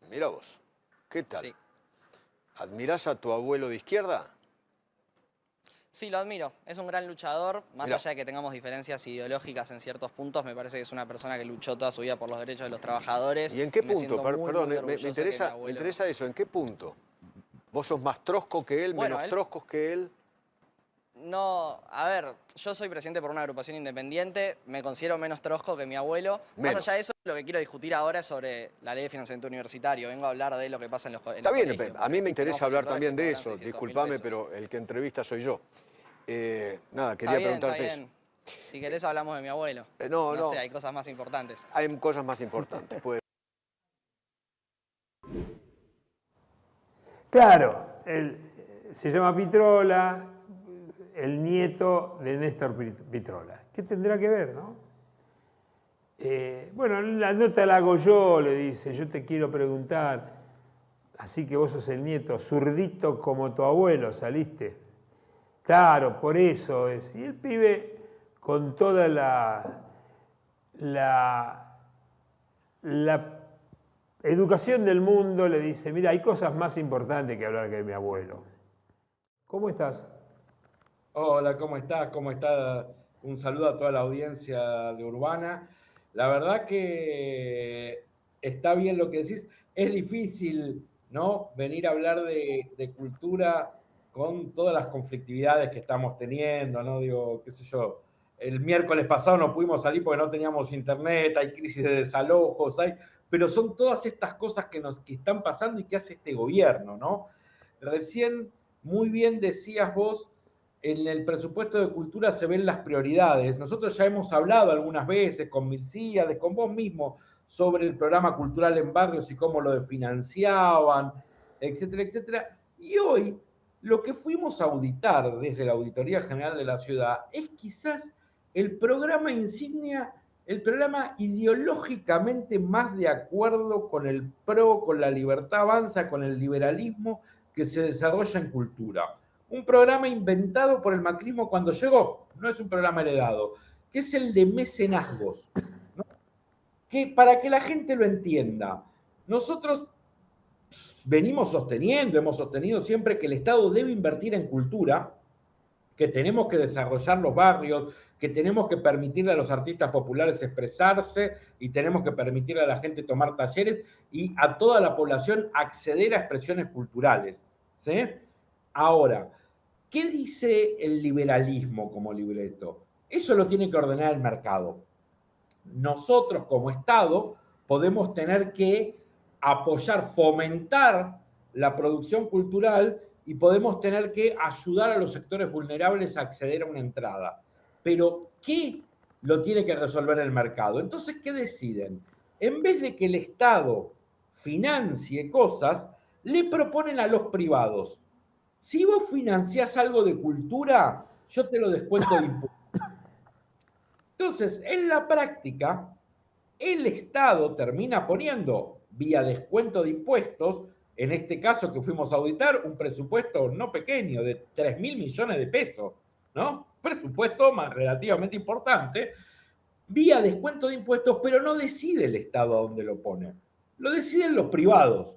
Mira vos, ¿qué tal? Sí. ¿Admirás a tu abuelo de izquierda? Sí, lo admiro. Es un gran luchador. Más allá de que tengamos diferencias ideológicas en ciertos puntos, me parece que es una persona que luchó toda su vida por los derechos de los trabajadores. ¿Y en qué punto? Perdón, me interesa eso. ¿En qué punto? ¿Vos sos más trosco que él, menos troscos que él? No, a ver, yo soy presidente por una agrupación independiente, me considero menos trosco que mi abuelo. Más allá de eso, lo que quiero discutir ahora es sobre la ley de financiamiento universitario. Vengo a hablar de lo que pasa en los colegios. Está bien, a mí me interesa hablar también de eso. Disculpame, pero el que entrevista soy yo. Nada, quería preguntarte eso. Si querés hablamos de mi abuelo. No sé, hay cosas más importantes. Hay cosas más importantes. Claro, se llama Pitrola, el nieto de Néstor Pitrola. ¿Qué tendrá que ver, no? Bueno, la nota la hago yo, le dice, yo te quiero preguntar, así que vos sos el nieto, zurdito como tu abuelo, saliste. Claro, por eso es. Y el pibe, con toda la educación del mundo, le dice, mira, hay cosas más importantes que hablar que de mi abuelo. ¿Cómo estás? Hola, ¿cómo estás? ¿Cómo está? Un saludo a toda la audiencia de Urbana. La verdad que está bien lo que decís. Es difícil, ¿no?, venir a hablar de cultura con todas las conflictividades que estamos teniendo, ¿no? Digo, qué sé yo, el miércoles pasado no pudimos salir porque no teníamos internet, hay crisis de desalojos, pero son todas estas cosas que están pasando y que hace este gobierno, ¿no? Recién, muy bien decías vos, en el presupuesto de cultura se ven las prioridades. Nosotros ya hemos hablado algunas veces con Milcíades, con vos mismo, sobre el programa cultural en barrios y cómo lo financiaban, etcétera, etcétera. Y hoy lo que fuimos a auditar desde la Auditoría General de la Ciudad es quizás el programa insignia, el programa ideológicamente más de acuerdo con el PRO, con la Libertad Avanza, con el liberalismo que se desarrolla en cultura. Un programa inventado por el macrismo cuando llegó, no es un programa heredado, que es el de mecenazgos, ¿no? Que para que la gente lo entienda, nosotros venimos sosteniendo, hemos sostenido siempre que el Estado debe invertir en cultura, que tenemos que desarrollar los barrios, que tenemos que permitirle a los artistas populares expresarse y tenemos que permitirle a la gente tomar talleres y a toda la población acceder a expresiones culturales, ¿sí? Ahora, ¿qué dice el liberalismo como libreto? Eso lo tiene que ordenar el mercado. Nosotros como Estado podemos tener que apoyar, fomentar la producción cultural y podemos tener que ayudar a los sectores vulnerables a acceder a una entrada. Pero, ¿qué lo tiene que resolver el mercado? Entonces, ¿qué deciden? En vez de que el Estado financie cosas, le proponen a los privados: si vos financiás algo de cultura, yo te lo descuento de impuestos. Entonces, en la práctica, el Estado termina poniendo, vía descuento de impuestos, en este caso que fuimos a auditar, un presupuesto no pequeño, de 3.000 millones de pesos, ¿no? Presupuesto más relativamente importante, vía descuento de impuestos, pero no decide el Estado a dónde lo pone. Lo deciden los privados,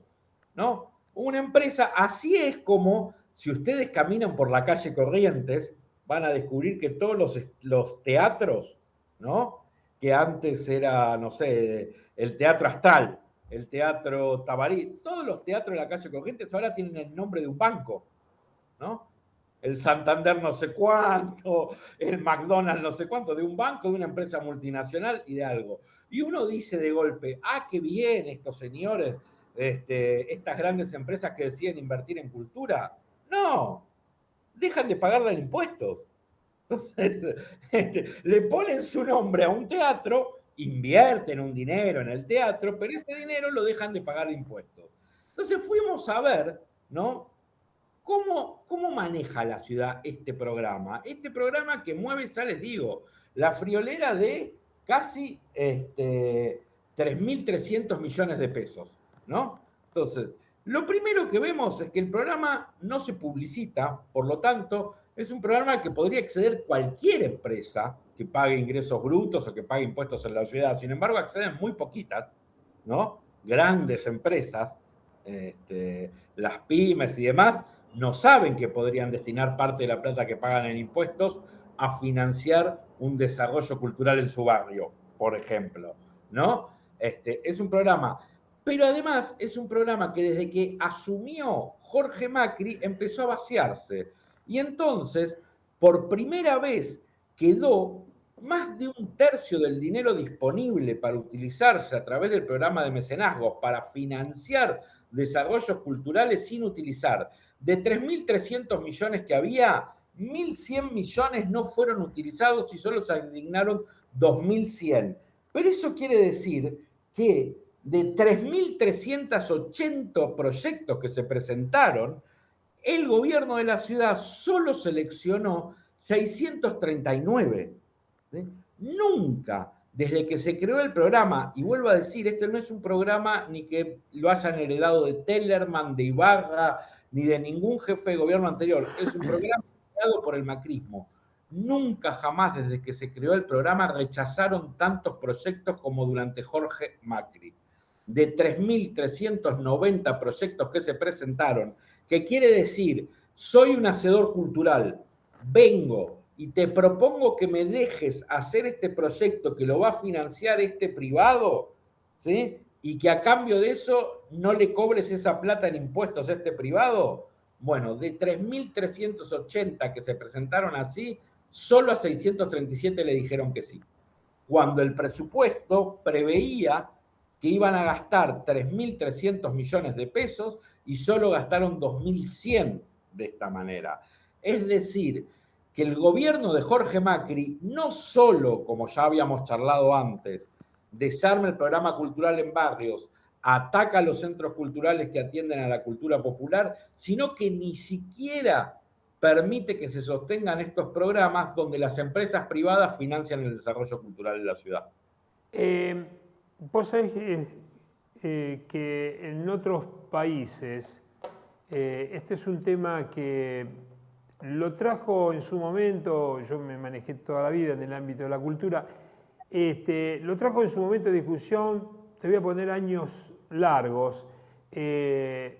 ¿no? Una empresa, así es como, si ustedes caminan por la calle Corrientes, van a descubrir que todos los teatros, ¿no? Que antes era, no sé, el Teatro Astral, el Teatro Tabarí, todos los teatros de la calle Corrientes ahora tienen el nombre de un banco, ¿no? El Santander no sé cuánto, el McDonald's no sé cuánto, de un banco, de una empresa multinacional y de algo. Y uno dice de golpe, ah, qué bien estos señores, estas grandes empresas que deciden invertir en cultura. No, dejan de pagarle impuestos. Entonces, le ponen su nombre a un teatro, invierten un dinero en el teatro, pero ese dinero lo dejan de pagar impuestos. Entonces fuimos a ver, ¿no? ¿Cómo maneja la ciudad este programa? Este programa que mueve, ya les digo, la friolera de casi 3.300 millones de pesos, ¿no? Entonces, lo primero que vemos es que el programa no se publicita, por lo tanto, es un programa que podría acceder cualquier empresa que pague ingresos brutos o que pague impuestos en la ciudad. Sin embargo, acceden muy poquitas, ¿no? Grandes empresas, las pymes y demás, no saben que podrían destinar parte de la plata que pagan en impuestos a financiar un desarrollo cultural en su barrio, por ejemplo, ¿no? Es un programa, pero además es un programa que desde que asumió Jorge Macri empezó a vaciarse. Y entonces, por primera vez, quedó más de un tercio del dinero disponible para utilizarse a través del programa de mecenazgos para financiar desarrollos culturales sin utilizar. De 3.300 millones que había, 1.100 millones no fueron utilizados y solo se asignaron 2.100. Pero eso quiere decir que de 3.380 proyectos que se presentaron, el gobierno de la ciudad solo seleccionó 639. ¿Sí? Nunca, desde que se creó el programa, y vuelvo a decir, este no es un programa ni que lo hayan heredado de Tellerman, de Ibarra, ni de ningún jefe de gobierno anterior, es un programa creado por el macrismo. Nunca jamás desde que se creó el programa rechazaron tantos proyectos como durante Jorge Macri. De 3.390 proyectos que se presentaron, que quiere decir, soy un hacedor cultural, vengo y te propongo que me dejes hacer este proyecto que lo va a financiar este privado, ¿sí? Y que a cambio de eso no le cobres esa plata en impuestos a este privado. Bueno, de 3.380 que se presentaron así, solo a 637 le dijeron que sí. Cuando el presupuesto preveía que iban a gastar 3.300 millones de pesos y solo gastaron 2.100 de esta manera. Es decir, que el gobierno de Jorge Macri no solo, como ya habíamos charlado antes, desarma el programa cultural en barrios, ataca a los centros culturales que atienden a la cultura popular, sino que ni siquiera permite que se sostengan estos programas donde las empresas privadas financian el desarrollo cultural de la ciudad. Vos sabés que en otros países este es un tema que lo trajo en su momento, yo me manejé toda la vida en el ámbito de la cultura, lo trajo en su momento de discusión, te voy a poner años largos, el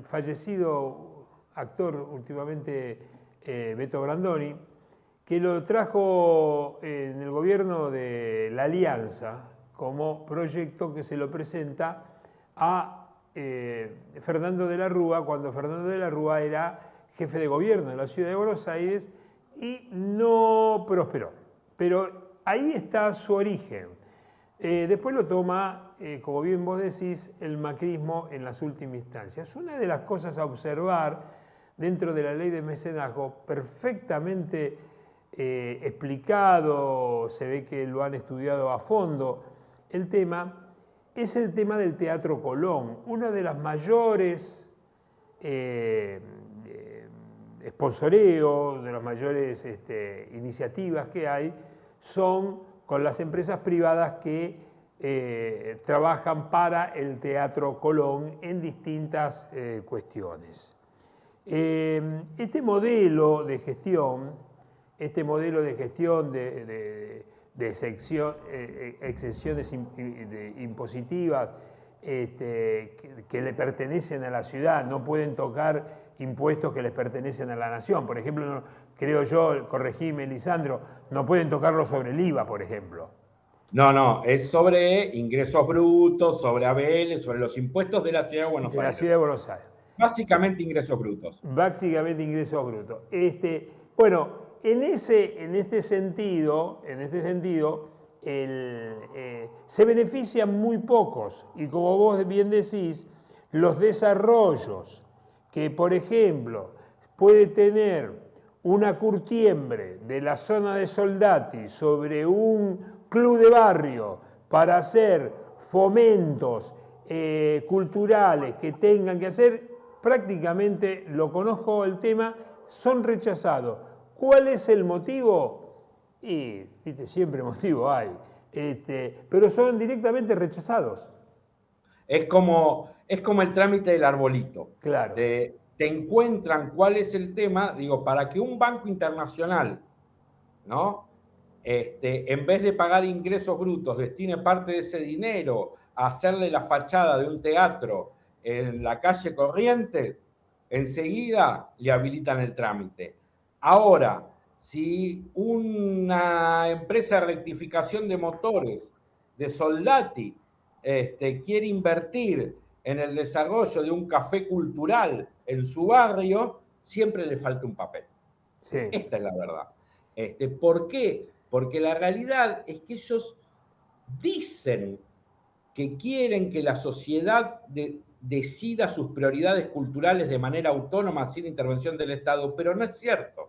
fallecido actor últimamente Beto Brandoni, que lo trajo en el gobierno de la Alianza como proyecto que se lo presenta a Fernando de la Rúa, cuando Fernando de la Rúa era jefe de gobierno de la ciudad de Buenos Aires y no prosperó. Pero ahí está su origen. Después lo toma, como bien vos decís, el macrismo en las últimas instancias. Una de las cosas a observar dentro de la ley de mecenazgo, perfectamente explicado, se ve que lo han estudiado a fondo, el tema es el tema del Teatro Colón, una de las mayores sponsoreo, de las mayores iniciativas que hay, son con las empresas privadas que trabajan para el Teatro Colón en distintas cuestiones. Este modelo de gestión de exenciones impositivas que le pertenecen a la ciudad, no pueden tocar impuestos que les pertenecen a la nación. Por ejemplo, creo yo, corregime, Lisandro, no pueden tocarlo sobre el IVA, por ejemplo. No, es sobre ingresos brutos, sobre ABL, sobre los impuestos de la ciudad de Buenos Aires. De la ciudad de Buenos Aires. Básicamente ingresos brutos. Básicamente ingresos brutos. Bueno, en este sentido, se benefician muy pocos. Y como vos bien decís, los desarrollos que, por ejemplo, puede tener una curtiembre de la zona de Soldati sobre un club de barrio para hacer fomentos culturales que tengan que hacer, prácticamente, lo conozco el tema, son rechazados. ¿Cuál es el motivo? Y, viste, siempre motivo hay, pero son directamente rechazados. Es como el trámite del arbolito. Claro. Te encuentran cuál es el tema, digo, para que un banco internacional, ¿no? En vez de pagar ingresos brutos, destine parte de ese dinero a hacerle la fachada de un teatro en la calle Corrientes, enseguida le habilitan el trámite. Ahora, si una empresa de rectificación de motores de Soldati quiere invertir en el desarrollo de un café cultural en su barrio, siempre le falta un papel. Sí. Esta es la verdad. ¿Por qué? Porque la realidad es que ellos dicen que quieren que la sociedad decida sus prioridades culturales de manera autónoma, sin intervención del Estado, pero no es cierto.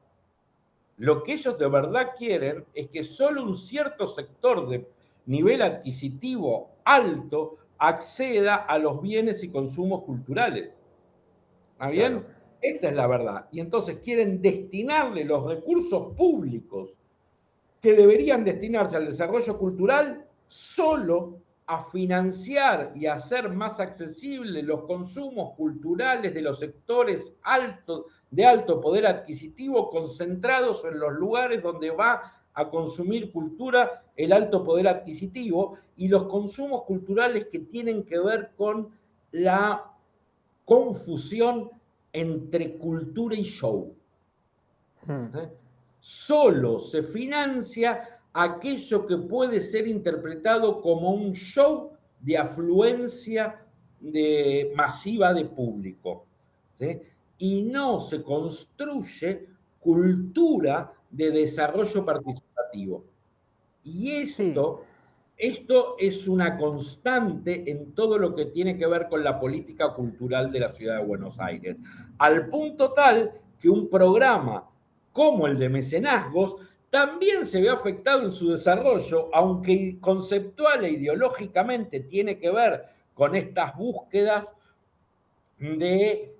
Lo que ellos de verdad quieren es que solo un cierto sector de nivel adquisitivo alto acceda a los bienes y consumos culturales. ¿Está bien? Claro. Esta es la verdad. Y entonces quieren destinarle los recursos públicos que deberían destinarse al desarrollo cultural solo a financiar y hacer más accesibles los consumos culturales de los sectores de alto poder adquisitivo concentrados en los lugares donde va a consumir cultura el alto poder adquisitivo y los consumos culturales que tienen que ver con la confusión entre cultura y show. ¿Sí? Solo se financia aquello que puede ser interpretado como un show de afluencia masiva de público, ¿sí? Y no se construye cultura de desarrollo participativo. Y esto es una constante en todo lo que tiene que ver con la política cultural de la ciudad de Buenos Aires, al punto tal que un programa como el de mecenazgos, también se ve afectado en su desarrollo, aunque conceptual e ideológicamente tiene que ver con estas búsquedas de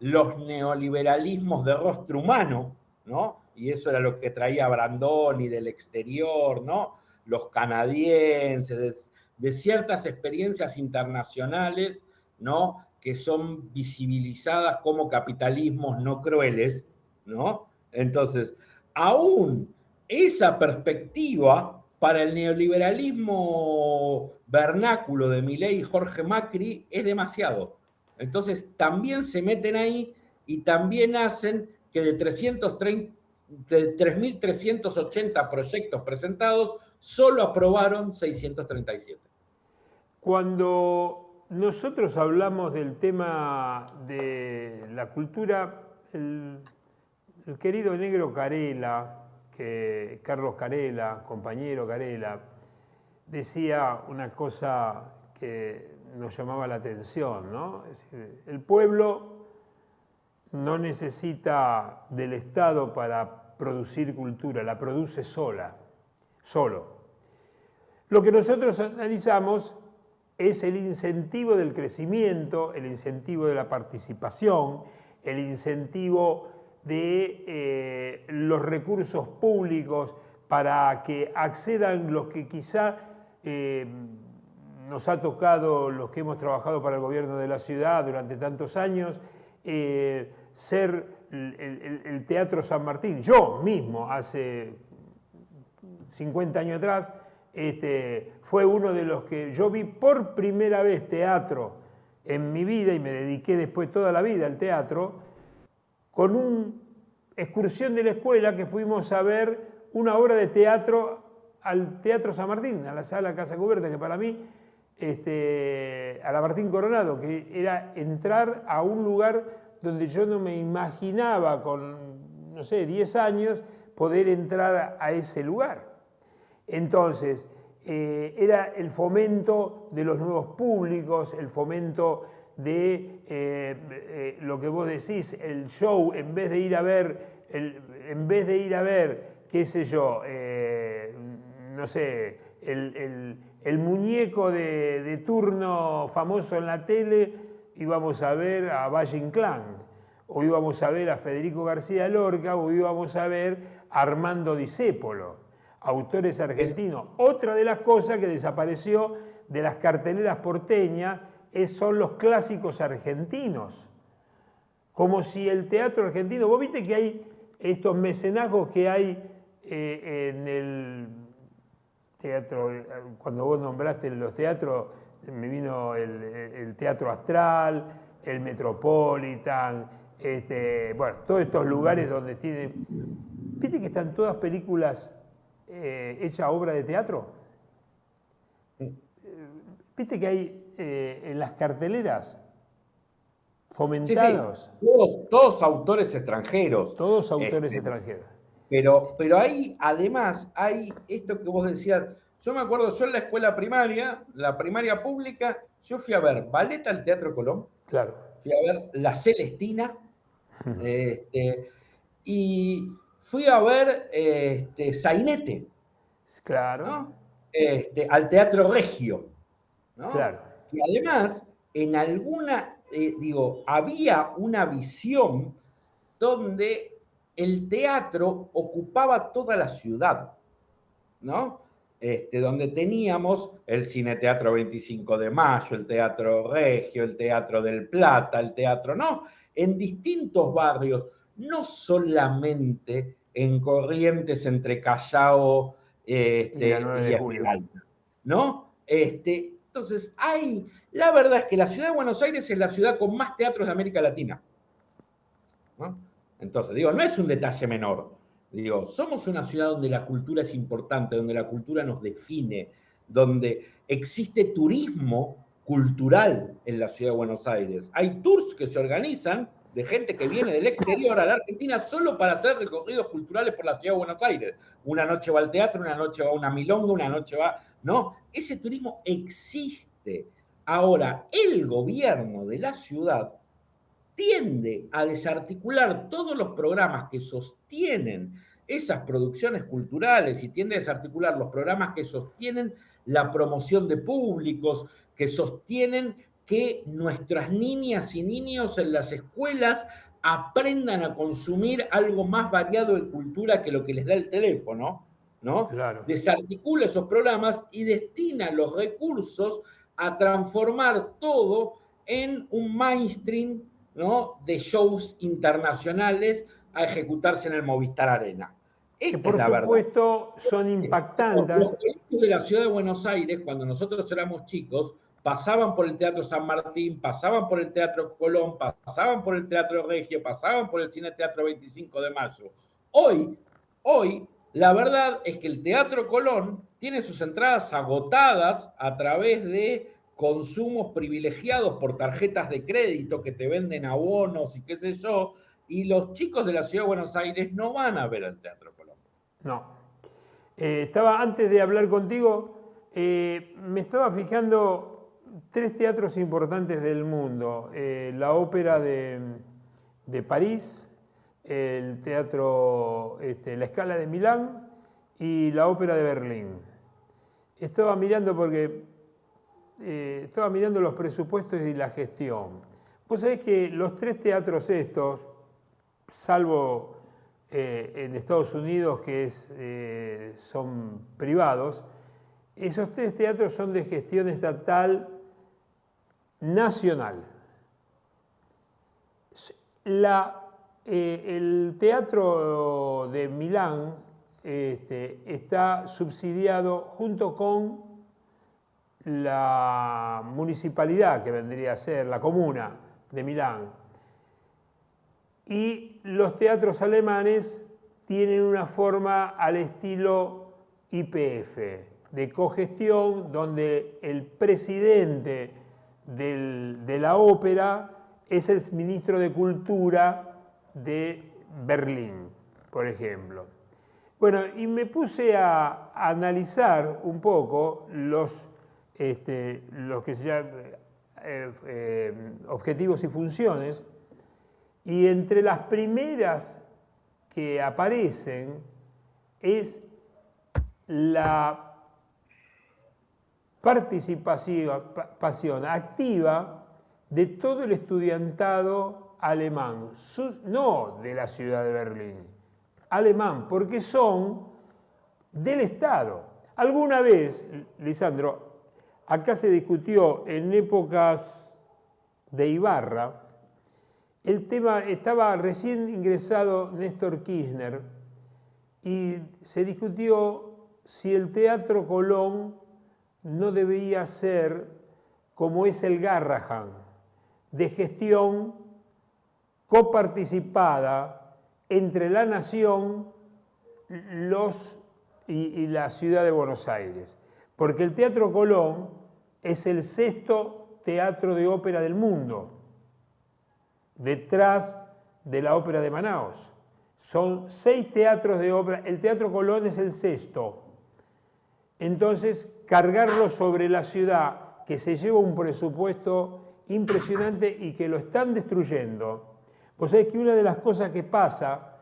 los neoliberalismos de rostro humano, ¿no? Y eso era lo que traía Brandoni del exterior, ¿no? Los canadienses, de ciertas experiencias internacionales, ¿no? Que son visibilizadas como capitalismos no crueles, ¿no? Entonces, aún esa perspectiva para el neoliberalismo vernáculo de Milei y Jorge Macri es demasiado. Entonces, también se meten ahí y también hacen que de 3.380 proyectos presentados, solo aprobaron 637. Cuando nosotros hablamos del tema de la cultura, el querido negro Carela, Carlos Carela, compañero Carela, decía una cosa que nos llamaba la atención, ¿no? Es decir, el pueblo no necesita del Estado para producir cultura, la produce solo. Lo que nosotros analizamos es el incentivo del crecimiento, el incentivo de la participación, el incentivo de los recursos públicos para que accedan los que quizá nos ha tocado, los que hemos trabajado para el gobierno de la ciudad durante tantos años, ser el Teatro San Martín. Yo mismo, hace 50 años atrás, fue uno de los que yo vi por primera vez teatro en mi vida, y me dediqué después toda la vida al teatro, con una excursión de la escuela que fuimos a ver una obra de teatro al Teatro San Martín, a la sala Casa Cubierta, que para mí, a la Martín Coronado, que era entrar a un lugar donde yo no me imaginaba con, no sé, 10 años, poder entrar a ese lugar. Entonces, era el fomento de los nuevos públicos, el fomento de lo que vos decís, el show, en vez de ir a ver, qué sé yo, no sé, el muñeco de turno famoso en la tele, íbamos a ver a Valle Inclán, o íbamos a ver a Federico García Lorca, o íbamos a ver a Armando Discépolo, autores argentinos. Otra de las cosas que desapareció de las carteleras porteñas son los clásicos argentinos. Como si el teatro argentino... Vos viste que hay estos mecenazgos que hay en el teatro... Cuando vos nombraste los teatros, me vino el Teatro Astral, el Metropolitan, bueno, todos estos lugares donde tienen... ¿Viste que están todas películas hechas obra de teatro? ¿Viste que hay en las carteleras fomentados? Sí, sí. Todos autores extranjeros. Todos autores extranjeros. Pero ahí, además, hay esto que vos decías. Yo me acuerdo, yo en la escuela primaria, la primaria pública, yo fui a ver ballet al Teatro Colón. Claro. Fui a ver La Celestina. Y fui a ver Sainete. Claro. ¿No? Al Teatro Regio. ¿No? Claro. Y además, en alguna, había una visión donde el teatro ocupaba toda la ciudad, ¿no? Donde teníamos el Cineteatro 25 de Mayo, el Teatro Regio, el Teatro del Plata, el teatro, ¿no? En distintos barrios, no solamente en Corrientes entre Callao y Esmeralda, ¿no? Entonces, la verdad es que la ciudad de Buenos Aires es la ciudad con más teatros de América Latina, ¿no? Entonces, no es un detalle menor. Somos una ciudad donde la cultura es importante, donde la cultura nos define, donde existe turismo cultural en la ciudad de Buenos Aires. Hay tours que se organizan de gente que viene del exterior a la Argentina solo para hacer recorridos culturales por la ciudad de Buenos Aires. Una noche va al teatro, una noche va a una milonga, una noche va... ¿No? Ese turismo existe. Ahora, el gobierno de la ciudad tiende a desarticular todos los programas que sostienen esas producciones culturales y tiende a desarticular los programas que sostienen la promoción de públicos, que sostienen que nuestras niñas y niños en las escuelas aprendan a consumir algo más variado de cultura que lo que les da el teléfono, ¿no? Claro. Desarticula esos programas y destina los recursos a transformar todo en un mainstream, ¿no?, de shows internacionales a ejecutarse en el Movistar Arena. Que por supuesto son impactantes. Los colegios de la ciudad de Buenos Aires, cuando nosotros éramos chicos, pasaban por el Teatro San Martín, pasaban por el Teatro Colón, pasaban por el Teatro Regio, pasaban por el Cine Teatro 25 de Mayo. Hoy, la verdad es que el Teatro Colón tiene sus entradas agotadas a través de consumos privilegiados por tarjetas de crédito que te venden abonos y qué sé yo, y los chicos de la ciudad de Buenos Aires no van a ver al Teatro Colón. No. Antes de hablar contigo, me estaba fijando 3 teatros importantes del mundo. La Ópera de París, el Teatro La Scala de Milán y la Ópera de Berlín. Estaba mirando los presupuestos y la gestión. Vos sabés que los 3 teatros estos, salvo en Estados Unidos que son privados, esos 3 teatros son de gestión estatal nacional. El Teatro de Milán está subsidiado junto con la municipalidad, que vendría a ser la comuna de Milán. Y los teatros alemanes tienen una forma al estilo YPF, de cogestión, donde el presidente de la ópera es el ministro de Cultura de Berlín, por ejemplo. Bueno, y me puse a analizar un poco los que se llaman objetivos y funciones, y entre las primeras que aparecen es la participación activa de todo el estudiantado alemán, no de la ciudad de Berlín, alemán, porque son del Estado. Alguna vez, Lisandro, acá se discutió en épocas de Ibarra, el tema, estaba recién ingresado Néstor Kirchner y se discutió si el Teatro Colón no debía ser como es el Garrahan, de gestión coparticipada entre la Nación y la Ciudad de Buenos Aires. Porque el Teatro Colón es el 6º teatro de ópera del mundo, detrás de la Ópera de Manaos. Son 6 teatros de ópera, el Teatro Colón es el 6º. Entonces, cargarlo sobre la ciudad, que se lleva un presupuesto impresionante y que lo están destruyendo. Vos sabés que una de las cosas que pasa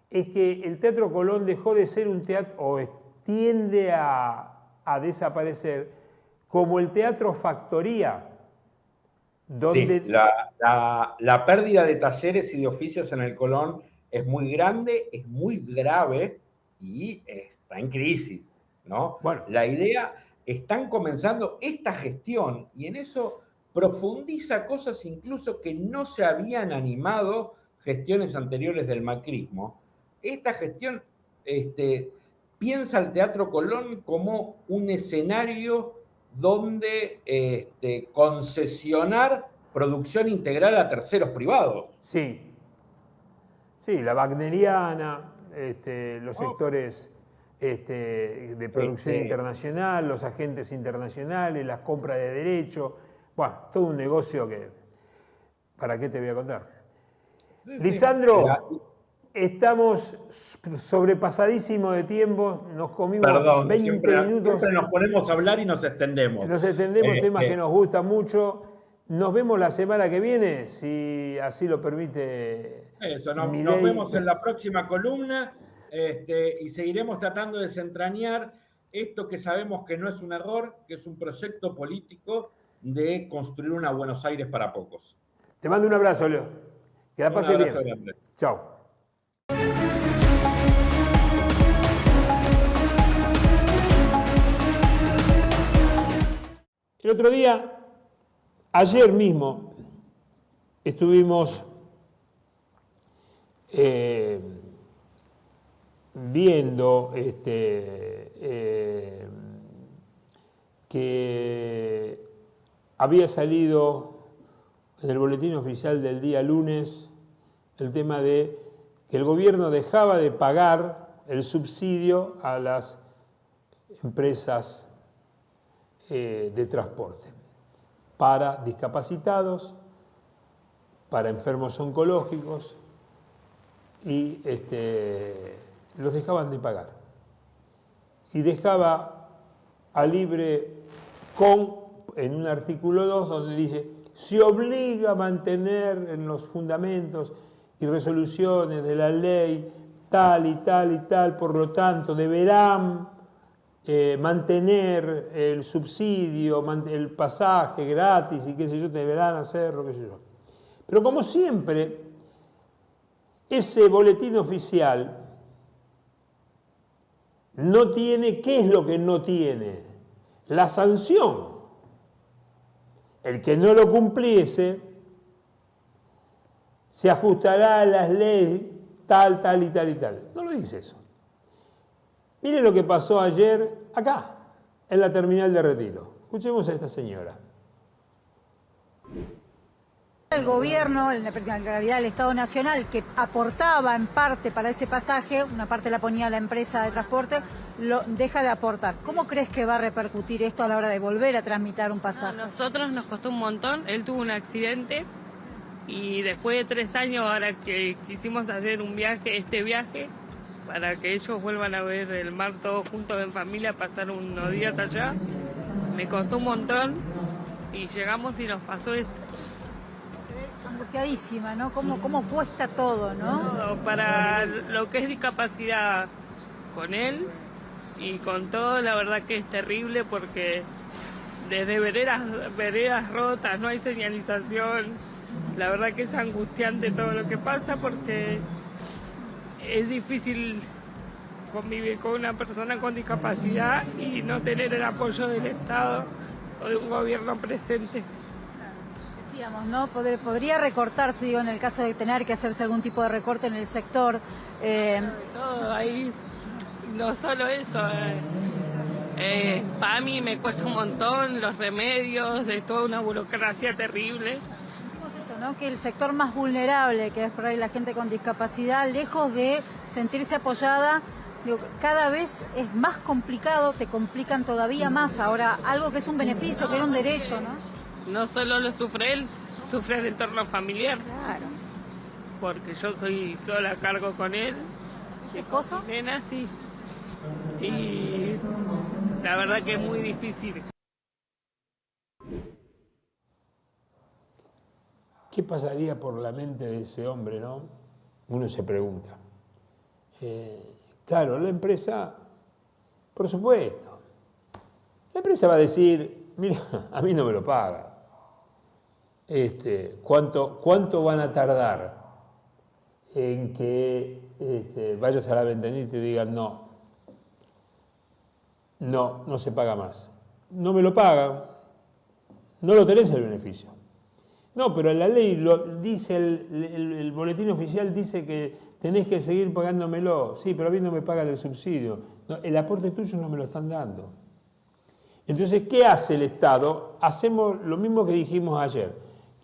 es que el Teatro Colón dejó de ser un teatro, o tiende a desaparecer, como el Teatro Factoría, donde... Sí, la pérdida de talleres y de oficios en el Colón es muy grande, es muy grave y está en crisis, ¿no? Bueno. La idea, están comenzando esta gestión y en eso profundiza cosas incluso que no se habían animado gestiones anteriores del macrismo. Esta gestión piensa al Teatro Colón como un escenario donde concesionar producción integral a terceros privados. Sí, la wagneriana, los sectores de producción internacional, los agentes internacionales, las compras de derechos, bueno, todo un negocio que, ¿para qué te voy a contar? Sí, Lisandro, estamos sobrepasadísimos de tiempo, nos comimos 20 minutos. Siempre nos ponemos a hablar y nos extendemos. Nos extendemos temas que nos gustan mucho. Nos vemos la semana que viene, si así lo permite. Eso, nos vemos en la próxima columna y seguiremos tratando de desentrañar esto que sabemos que no es un error, que es un proyecto político de construir una Buenos Aires para pocos. Te mando un abrazo, Leo. Que la pase bien. Grande. Chao. El otro día, ayer mismo, estuvimos viendo que había salido en el boletín oficial del día lunes el tema de que el gobierno dejaba de pagar el subsidio a las empresas de transporte para discapacitados, para enfermos oncológicos, y los dejaban de pagar. Y dejaba a libre en un artículo 2 donde dice: se obliga a mantener en los fundamentos y resoluciones de la ley tal y tal y tal, por lo tanto deberán mantener el subsidio, el pasaje gratis y qué sé yo, deberán hacerlo, qué sé yo. Pero como siempre, ese boletín oficial no tiene, ¿qué es lo que no tiene? La sanción. El que no lo cumpliese se ajustará a las leyes tal, tal y tal y tal. No lo dice eso. Miren lo que pasó ayer acá, en la terminal de Retiro. Escuchemos a esta señora. El gobierno, en realidad el Estado Nacional, que aportaba en parte para ese pasaje, una parte la ponía la empresa de transporte, lo deja de aportar. ¿Cómo crees que va a repercutir esto a la hora de volver a tramitar un pasaje? A nosotros nos costó un montón. Él tuvo un accidente y después de 3 años, ahora que quisimos hacer un viaje, este viaje, para que ellos vuelvan a ver el mar todos juntos en familia, pasar unos días allá, me costó un montón y llegamos y nos pasó esto. Angustiadísima, ¿no? ¿Cómo cuesta todo, no? Todo, para lo que es discapacidad con él y con todo, la verdad que es terrible porque desde veredas rotas, no hay señalización, la verdad que es angustiante todo lo que pasa porque es difícil convivir con una persona con discapacidad y no tener el apoyo del Estado o de un gobierno presente. Decíamos, ¿no? Podría recortarse, digo, en el caso de tener que hacerse algún tipo de recorte en el sector. Todo ahí, no solo eso. Para mí me cuesta un montón los remedios, es toda una burocracia terrible. ¿No? Que el sector más vulnerable, que es por ahí la gente con discapacidad, lejos de sentirse apoyada, digo, cada vez es más complicado, te complican todavía más ahora algo que es un beneficio, que era un derecho, ¿no? No solo lo sufre él, sufre el entorno familiar. Claro. Porque yo soy sola a cargo con él. ¿Esposo? Nena, sí. Y la verdad que es muy difícil. ¿Qué pasaría por la mente de ese hombre, no? Uno se pregunta. Claro, la empresa, por supuesto, la empresa va a decir, mira, a mí no me lo paga. ¿Cuánto van a tardar en que vayas a la ventanilla y te digan no se paga más? No me lo pagan, no lo tenés el beneficio. No, pero la ley lo dice, el boletín oficial dice que tenés que seguir pagándomelo. Sí, pero a mí no me pagan el subsidio. No, el aporte tuyo no me lo están dando. Entonces, ¿qué hace el Estado? Hacemos lo mismo que dijimos ayer.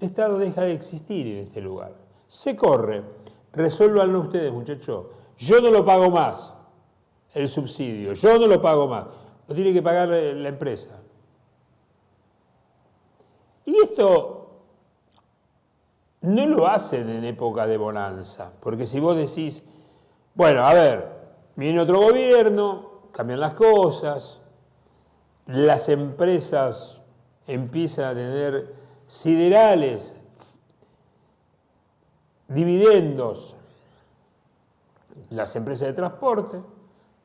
El Estado deja de existir en este lugar. Se corre. Resuélvanlo ustedes, muchachos. Yo no lo pago más, el subsidio. Yo no lo pago más. Lo tiene que pagar la empresa. Y esto no lo hacen en época de bonanza, porque si vos decís, bueno, a ver, viene otro gobierno, cambian las cosas, las empresas empiezan a tener siderales, dividendos, las empresas de transporte.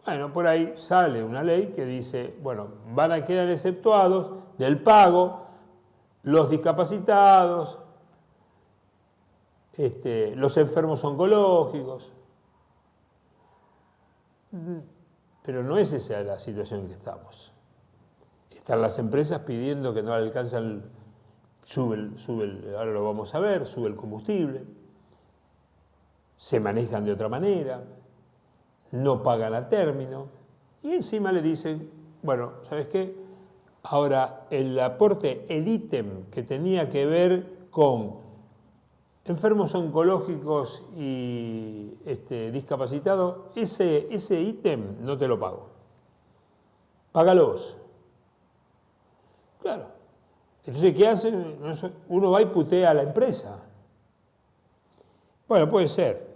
Bueno, por ahí sale una ley que dice, bueno, van a quedar exceptuados del pago los discapacitados, los enfermos oncológicos. Pero no es esa la situación en que estamos. Están las empresas pidiendo que no alcanzan, ahora lo vamos a ver, sube el combustible, se manejan de otra manera, no pagan a término, y encima le dicen, bueno, ¿sabes qué? Ahora el aporte, el ítem que tenía que ver con enfermos oncológicos y discapacitados, ese ítem no te lo pago. Págalos. Claro. Entonces, ¿qué hacen? Uno va y putea a la empresa. Bueno, puede ser.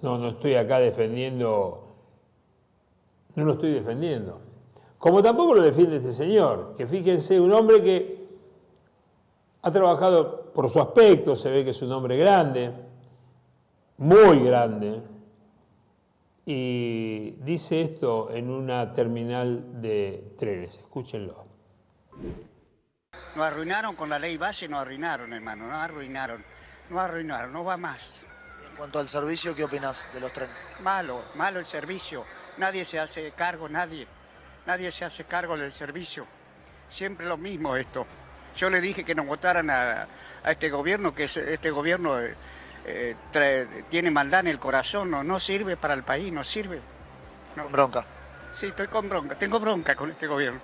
No estoy acá defendiendo, no lo estoy defendiendo. Como tampoco lo defiende este señor, que fíjense, un hombre que ha trabajado por su aspecto, se ve que es un hombre grande, muy grande, y dice esto en una terminal de trenes. Escúchenlo. Nos arruinaron con la ley base, nos arruinaron, hermano, nos arruinaron, no va más. En cuanto al servicio, ¿qué opinas de los trenes? Malo el servicio, nadie se hace cargo, nadie se hace cargo del servicio. Siempre lo mismo esto. Yo le dije que nos votaran a este gobierno, que este gobierno tiene maldad en el corazón, no sirve para el país, no sirve. No. ¿Con bronca? Sí, estoy con bronca, tengo bronca con este gobierno.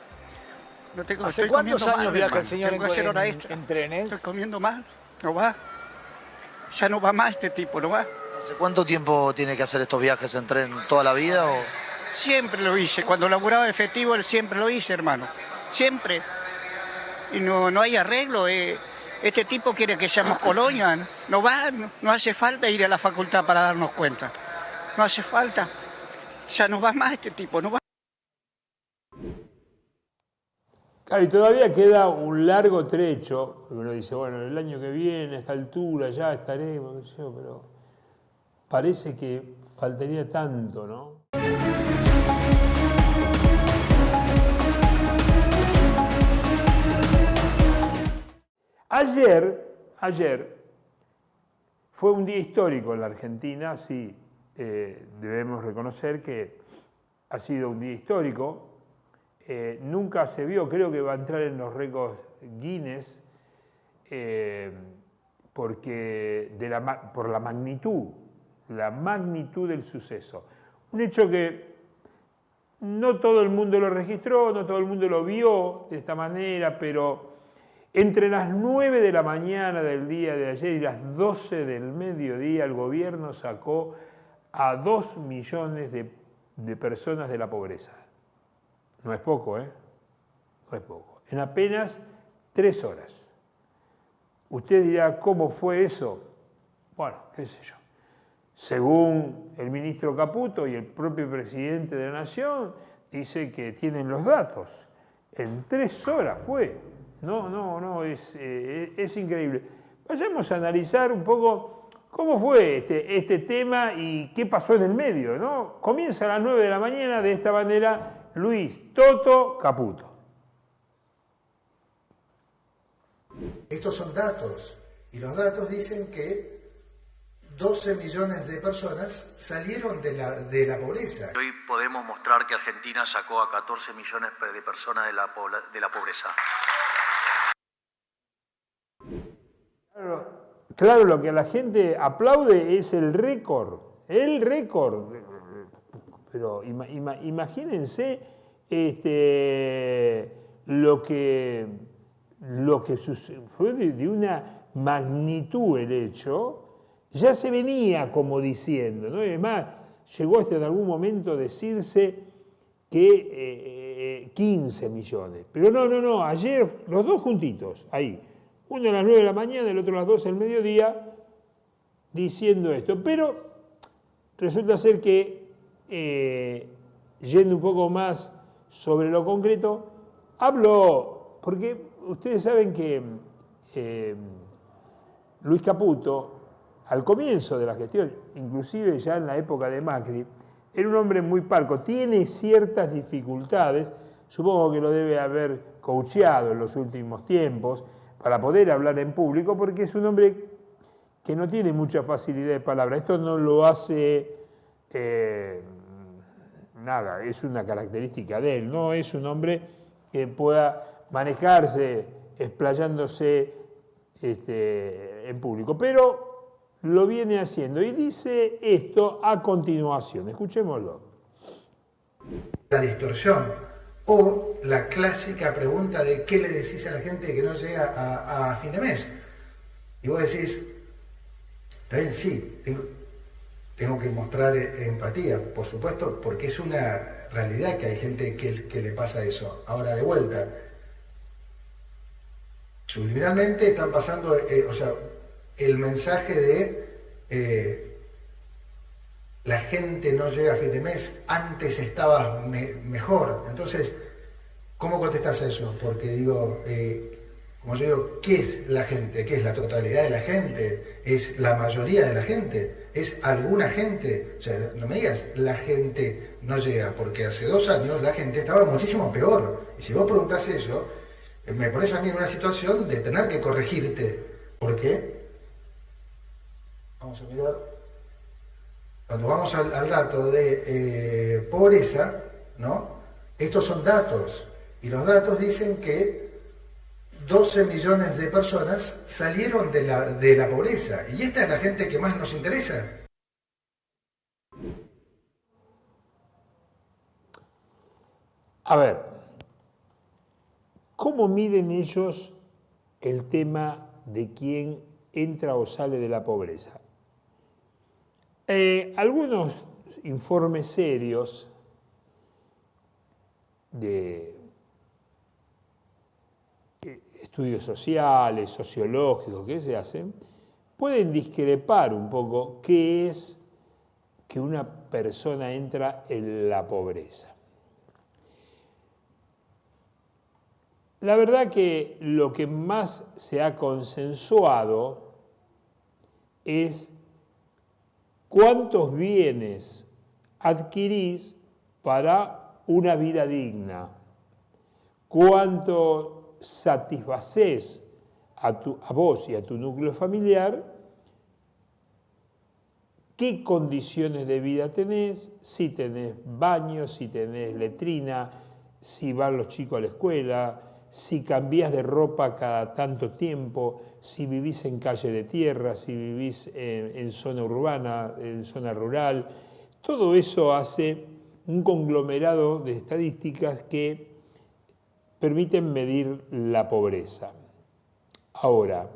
¿Hace cuántos años viaja el señor en trenes? Estoy comiendo mal, no va. Ya no va más este tipo, no va. ¿Hace cuánto tiempo tiene que hacer estos viajes en tren? ¿Toda la vida o...? Siempre lo hice, cuando laburaba efectivo siempre lo hice, hermano, siempre. Y no hay arreglo, este tipo quiere que seamos colonia, no hace falta ir a la facultad para darnos cuenta, no hace falta, ya no va más este tipo, no va. Claro, y todavía queda un largo trecho, porque uno dice, bueno, el año que viene, a esta altura, ya estaremos, pero parece que faltaría tanto, ¿no? Ayer fue un día histórico en la Argentina, sí, debemos reconocer que ha sido un día histórico. Nunca se vio, creo que va a entrar en los récords Guinness, porque por la magnitud del suceso. Un hecho que no todo el mundo lo registró, no todo el mundo lo vio de esta manera, pero entre las 9 de la mañana del día de ayer y las 12 del mediodía, el gobierno sacó a 2 millones de personas de la pobreza. No es poco, ¿eh? No es poco. En apenas 3 horas. Usted dirá, ¿cómo fue eso? Bueno, qué sé yo. Según el ministro Caputo y el propio presidente de la Nación, dice que tienen los datos. En 3 horas fue. No, es increíble. Vayamos a analizar un poco cómo fue este tema y qué pasó en el medio, ¿no? Comienza a las 9 de la mañana de esta manera Luis Toto Caputo. Estos son datos, y los datos dicen que 12 millones de personas salieron de la pobreza. Hoy podemos mostrar que Argentina sacó a 14 millones de personas de la pobreza. Claro, lo que a la gente aplaude es el récord. Pero imagínense lo que fue de una magnitud el hecho. Ya se venía como diciendo, ¿no? Además, llegó hasta en algún momento decirse que 15 millones. Pero no, ayer los dos juntitos, ahí. Uno a las 9 de la mañana, el otro a las 12 del mediodía, diciendo esto. Pero resulta ser que, yendo un poco más sobre lo concreto, habló Porque ustedes saben que Luis Caputo, al comienzo de la gestión, inclusive ya en la época de Macri, era un hombre muy parco, tiene ciertas dificultades, supongo que lo debe haber coacheado en los últimos tiempos para poder hablar en público, porque es un hombre que no tiene mucha facilidad de palabra. Esto no lo hace nada, es una característica de él, no es un hombre que pueda manejarse explayándose en público, pero lo viene haciendo y dice esto a continuación. Escuchémoslo. La distorsión o la clásica pregunta de qué le decís a la gente que no llega a fin de mes. Y vos decís, está bien, sí, tengo que mostrar empatía, por supuesto, porque es una realidad que hay gente que le pasa eso. Ahora, de vuelta, subliminalmente están pasando, o sea, el mensaje de la gente no llega a fin de mes, antes estabas mejor. Entonces, ¿cómo contestás eso? Porque digo, como yo digo, ¿qué es la gente? ¿Qué es la totalidad de la gente? ¿Es la mayoría de la gente? ¿Es alguna gente? O sea, no me digas, la gente no llega, porque hace 2 años la gente estaba muchísimo peor. Y si vos preguntás eso, me pones a mí en una situación de tener que corregirte. ¿Por qué? Vamos a mirar. Cuando vamos al dato de pobreza, ¿no? Estos son datos. Y los datos dicen que 12 millones de personas salieron de la pobreza. Y esta es la gente que más nos interesa. A ver, ¿cómo miden ellos el tema de quién entra o sale de la pobreza? Algunos informes serios de estudios sociales, sociológicos que se hacen, pueden discrepar un poco qué es que una persona entra en la pobreza. La verdad que lo que más se ha consensuado es cuántos bienes adquirís para una vida digna, cuánto satisfacés a vos y a tu núcleo familiar, qué condiciones de vida tenés, si tenés baño, si tenés letrina, si van los chicos a la escuela, si cambiás de ropa cada tanto tiempo, si vivís en calle de tierra, si vivís en zona urbana, en zona rural. Todo eso hace un conglomerado de estadísticas que permiten medir la pobreza. Ahora,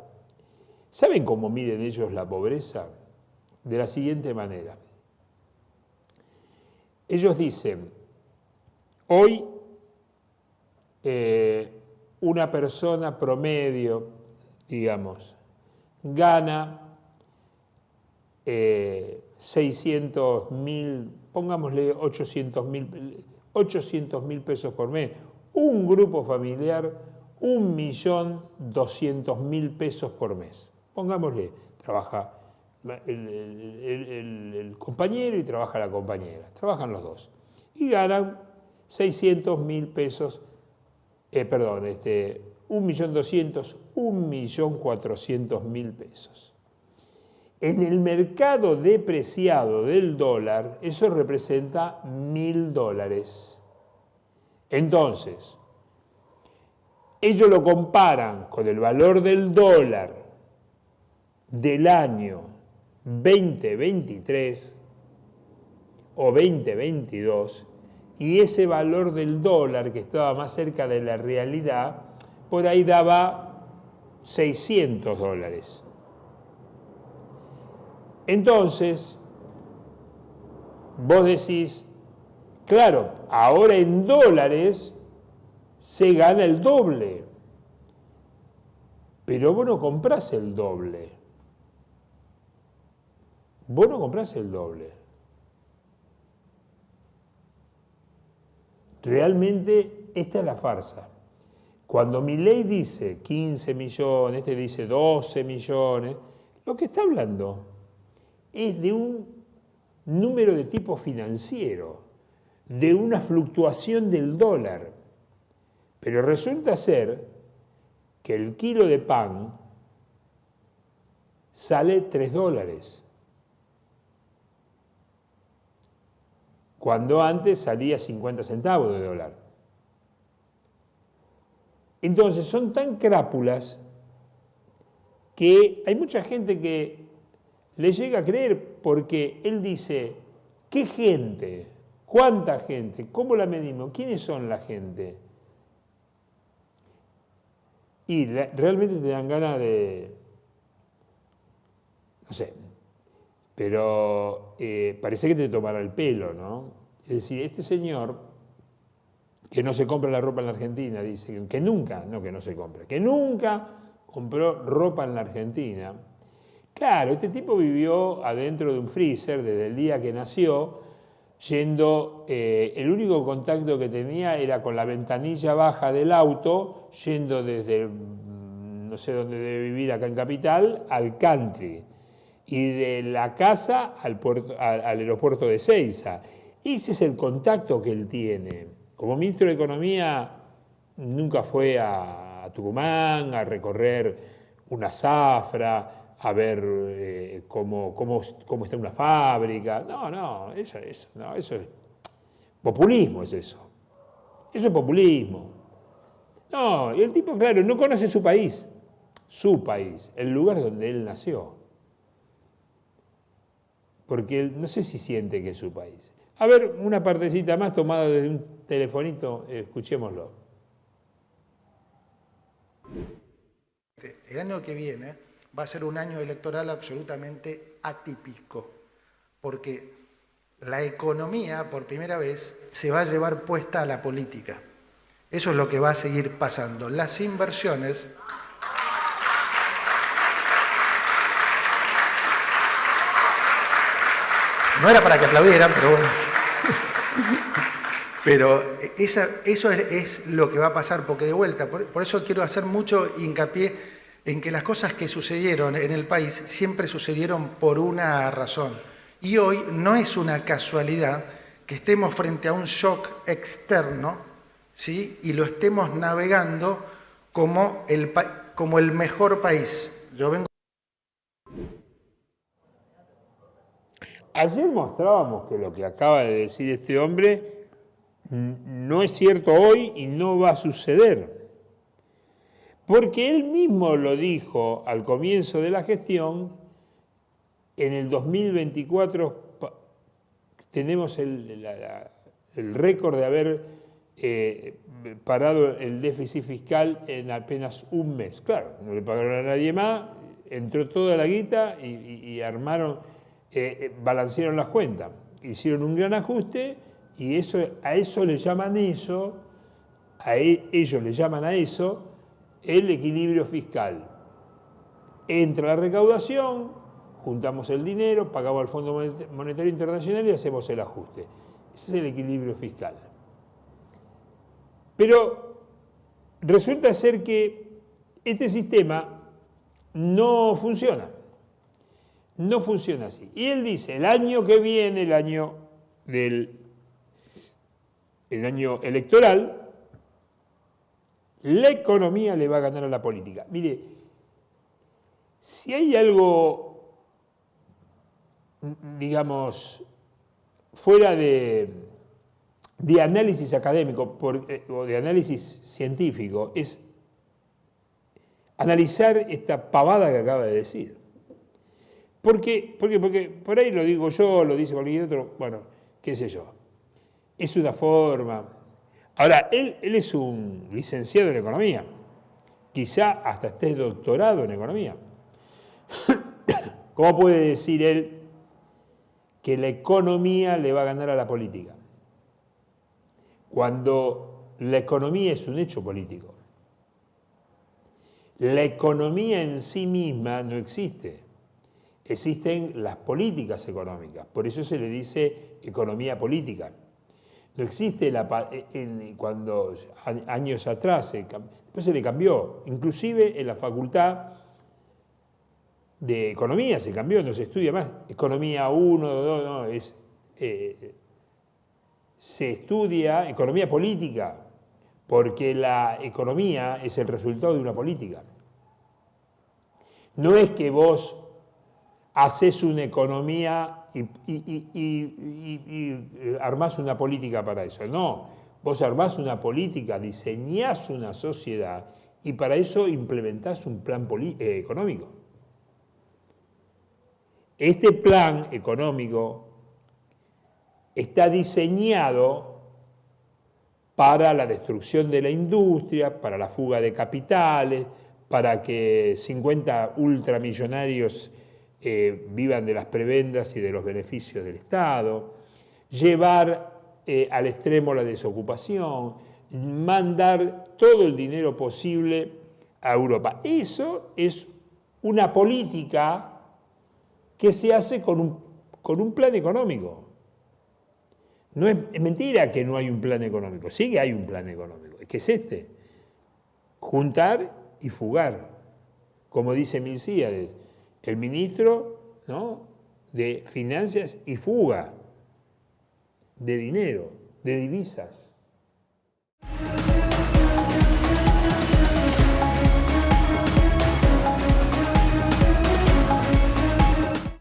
¿saben cómo miden ellos la pobreza? De la siguiente manera. Ellos dicen, hoy una persona promedio, digamos, gana 600.000, pongámosle 800.000 pesos por mes. Un grupo familiar, 1.200.000 pesos por mes. Pongámosle, trabaja el compañero y trabaja la compañera. Trabajan los dos. Y ganan 600.000 pesos, 1.200.000, 1.400.000 pesos. En el mercado depreciado del dólar, eso representa $1.000. Entonces, ellos lo comparan con el valor del dólar del año 2023 o 2022, y ese valor del dólar, que estaba más cerca de la realidad, por ahí daba $600. Entonces, vos decís, claro, ahora en dólares se gana el doble, pero vos no comprás el doble. Vos no comprás el doble. Realmente esta es la farsa. Cuando Milei dice 15 millones, este dice 12 millones, lo que está hablando es de un número de tipo financiero, de una fluctuación del dólar. Pero resulta ser que el kilo de pan sale $3, cuando antes salía 50 centavos de dólar. Entonces son tan crápulas que hay mucha gente que le llega a creer, porque él dice, ¿qué gente? ¿Cuánta gente? ¿Cómo la medimos? ¿Quiénes son la gente? Y realmente te dan ganas de, no sé, pero parece que te tomará el pelo, ¿no? Es decir, este señor que no se compra la ropa en la Argentina, dice que nunca, no que no se compra, que nunca compró ropa en la Argentina. Claro, este tipo vivió adentro de un freezer desde el día que nació, yendo, el único contacto que tenía era con la ventanilla baja del auto, yendo desde, no sé dónde debe vivir acá en Capital, al country, y de la casa al aeropuerto de Ezeiza. Ese es el contacto que él tiene. Como ministro de Economía nunca fue a Tucumán a recorrer una zafra, a ver cómo está una fábrica. No, eso es populismo, es eso. Eso es populismo. No, y el tipo, claro, no conoce su país, el lugar donde él nació. Porque él no sé si siente que es su país. A ver, una partecita más tomada desde un telefonito, escuchémoslo. El año que viene va a ser un año electoral absolutamente atípico, porque la economía, por primera vez, se va a llevar puesta a la política. Eso es lo que va a seguir pasando. Las inversiones... No era para que aplaudieran, pero bueno. Pero eso es lo que va a pasar, porque de vuelta, por eso quiero hacer mucho hincapié en que las cosas que sucedieron en el país siempre sucedieron por una razón. Y hoy no es una casualidad que estemos frente a un shock externo, ¿sí? Y lo estemos navegando como el mejor país. Ayer mostrábamos que lo que acaba de decir este hombre no es cierto hoy y no va a suceder. Porque él mismo lo dijo al comienzo de la gestión, en el 2024 tenemos el récord de haber parado el déficit fiscal en apenas un mes. Claro, no le pagaron a nadie más, entró toda la guita y armaron, balancearon las cuentas, hicieron un gran ajuste y a eso le llaman ellos le llaman a eso el equilibrio fiscal. Entra la recaudación, juntamos el dinero, pagamos al Fondo Monetario Internacional y hacemos el ajuste. Ese es el equilibrio fiscal. Pero resulta ser que este sistema no funciona. No funciona así. Y él dice, el año que viene, el año electoral, la economía le va a ganar a la política. Mire, si hay algo, digamos, fuera de análisis académico o de análisis científico, es analizar esta pavada que acaba de decir. Porque por ahí lo digo yo, lo dice cualquier otro, bueno, qué sé yo. Es una forma. Ahora, él es un licenciado en economía. Quizá hasta esté doctorado en economía. ¿Cómo puede decir él que la economía le va a ganar a la política? Cuando la economía es un hecho político. La economía en sí misma no existe. Existen las políticas económicas, por eso se le dice economía política. No existe cuando años atrás, Después se le cambió, inclusive en la facultad de Economía se cambió, no se estudia más. Economía 1, 2, no, se estudia Economía Política, porque la economía es el resultado de una política. No es que vos haces una economía y armás una política para eso, no. Vos armás una política, diseñás una sociedad y para eso implementás un plan económico. Este plan económico está diseñado para la destrucción de la industria, para la fuga de capitales, para que 50 ultramillonarios vivan de las prebendas y de los beneficios del Estado, llevar al extremo la desocupación, mandar todo el dinero posible a Europa. Eso es una política que se hace con un plan económico. No es mentira que no hay un plan económico, sí que hay un plan económico, que es este, juntar y fugar, como dice Milcíades, el ministro, ¿no?, de Finanzas y fuga de dinero, de divisas.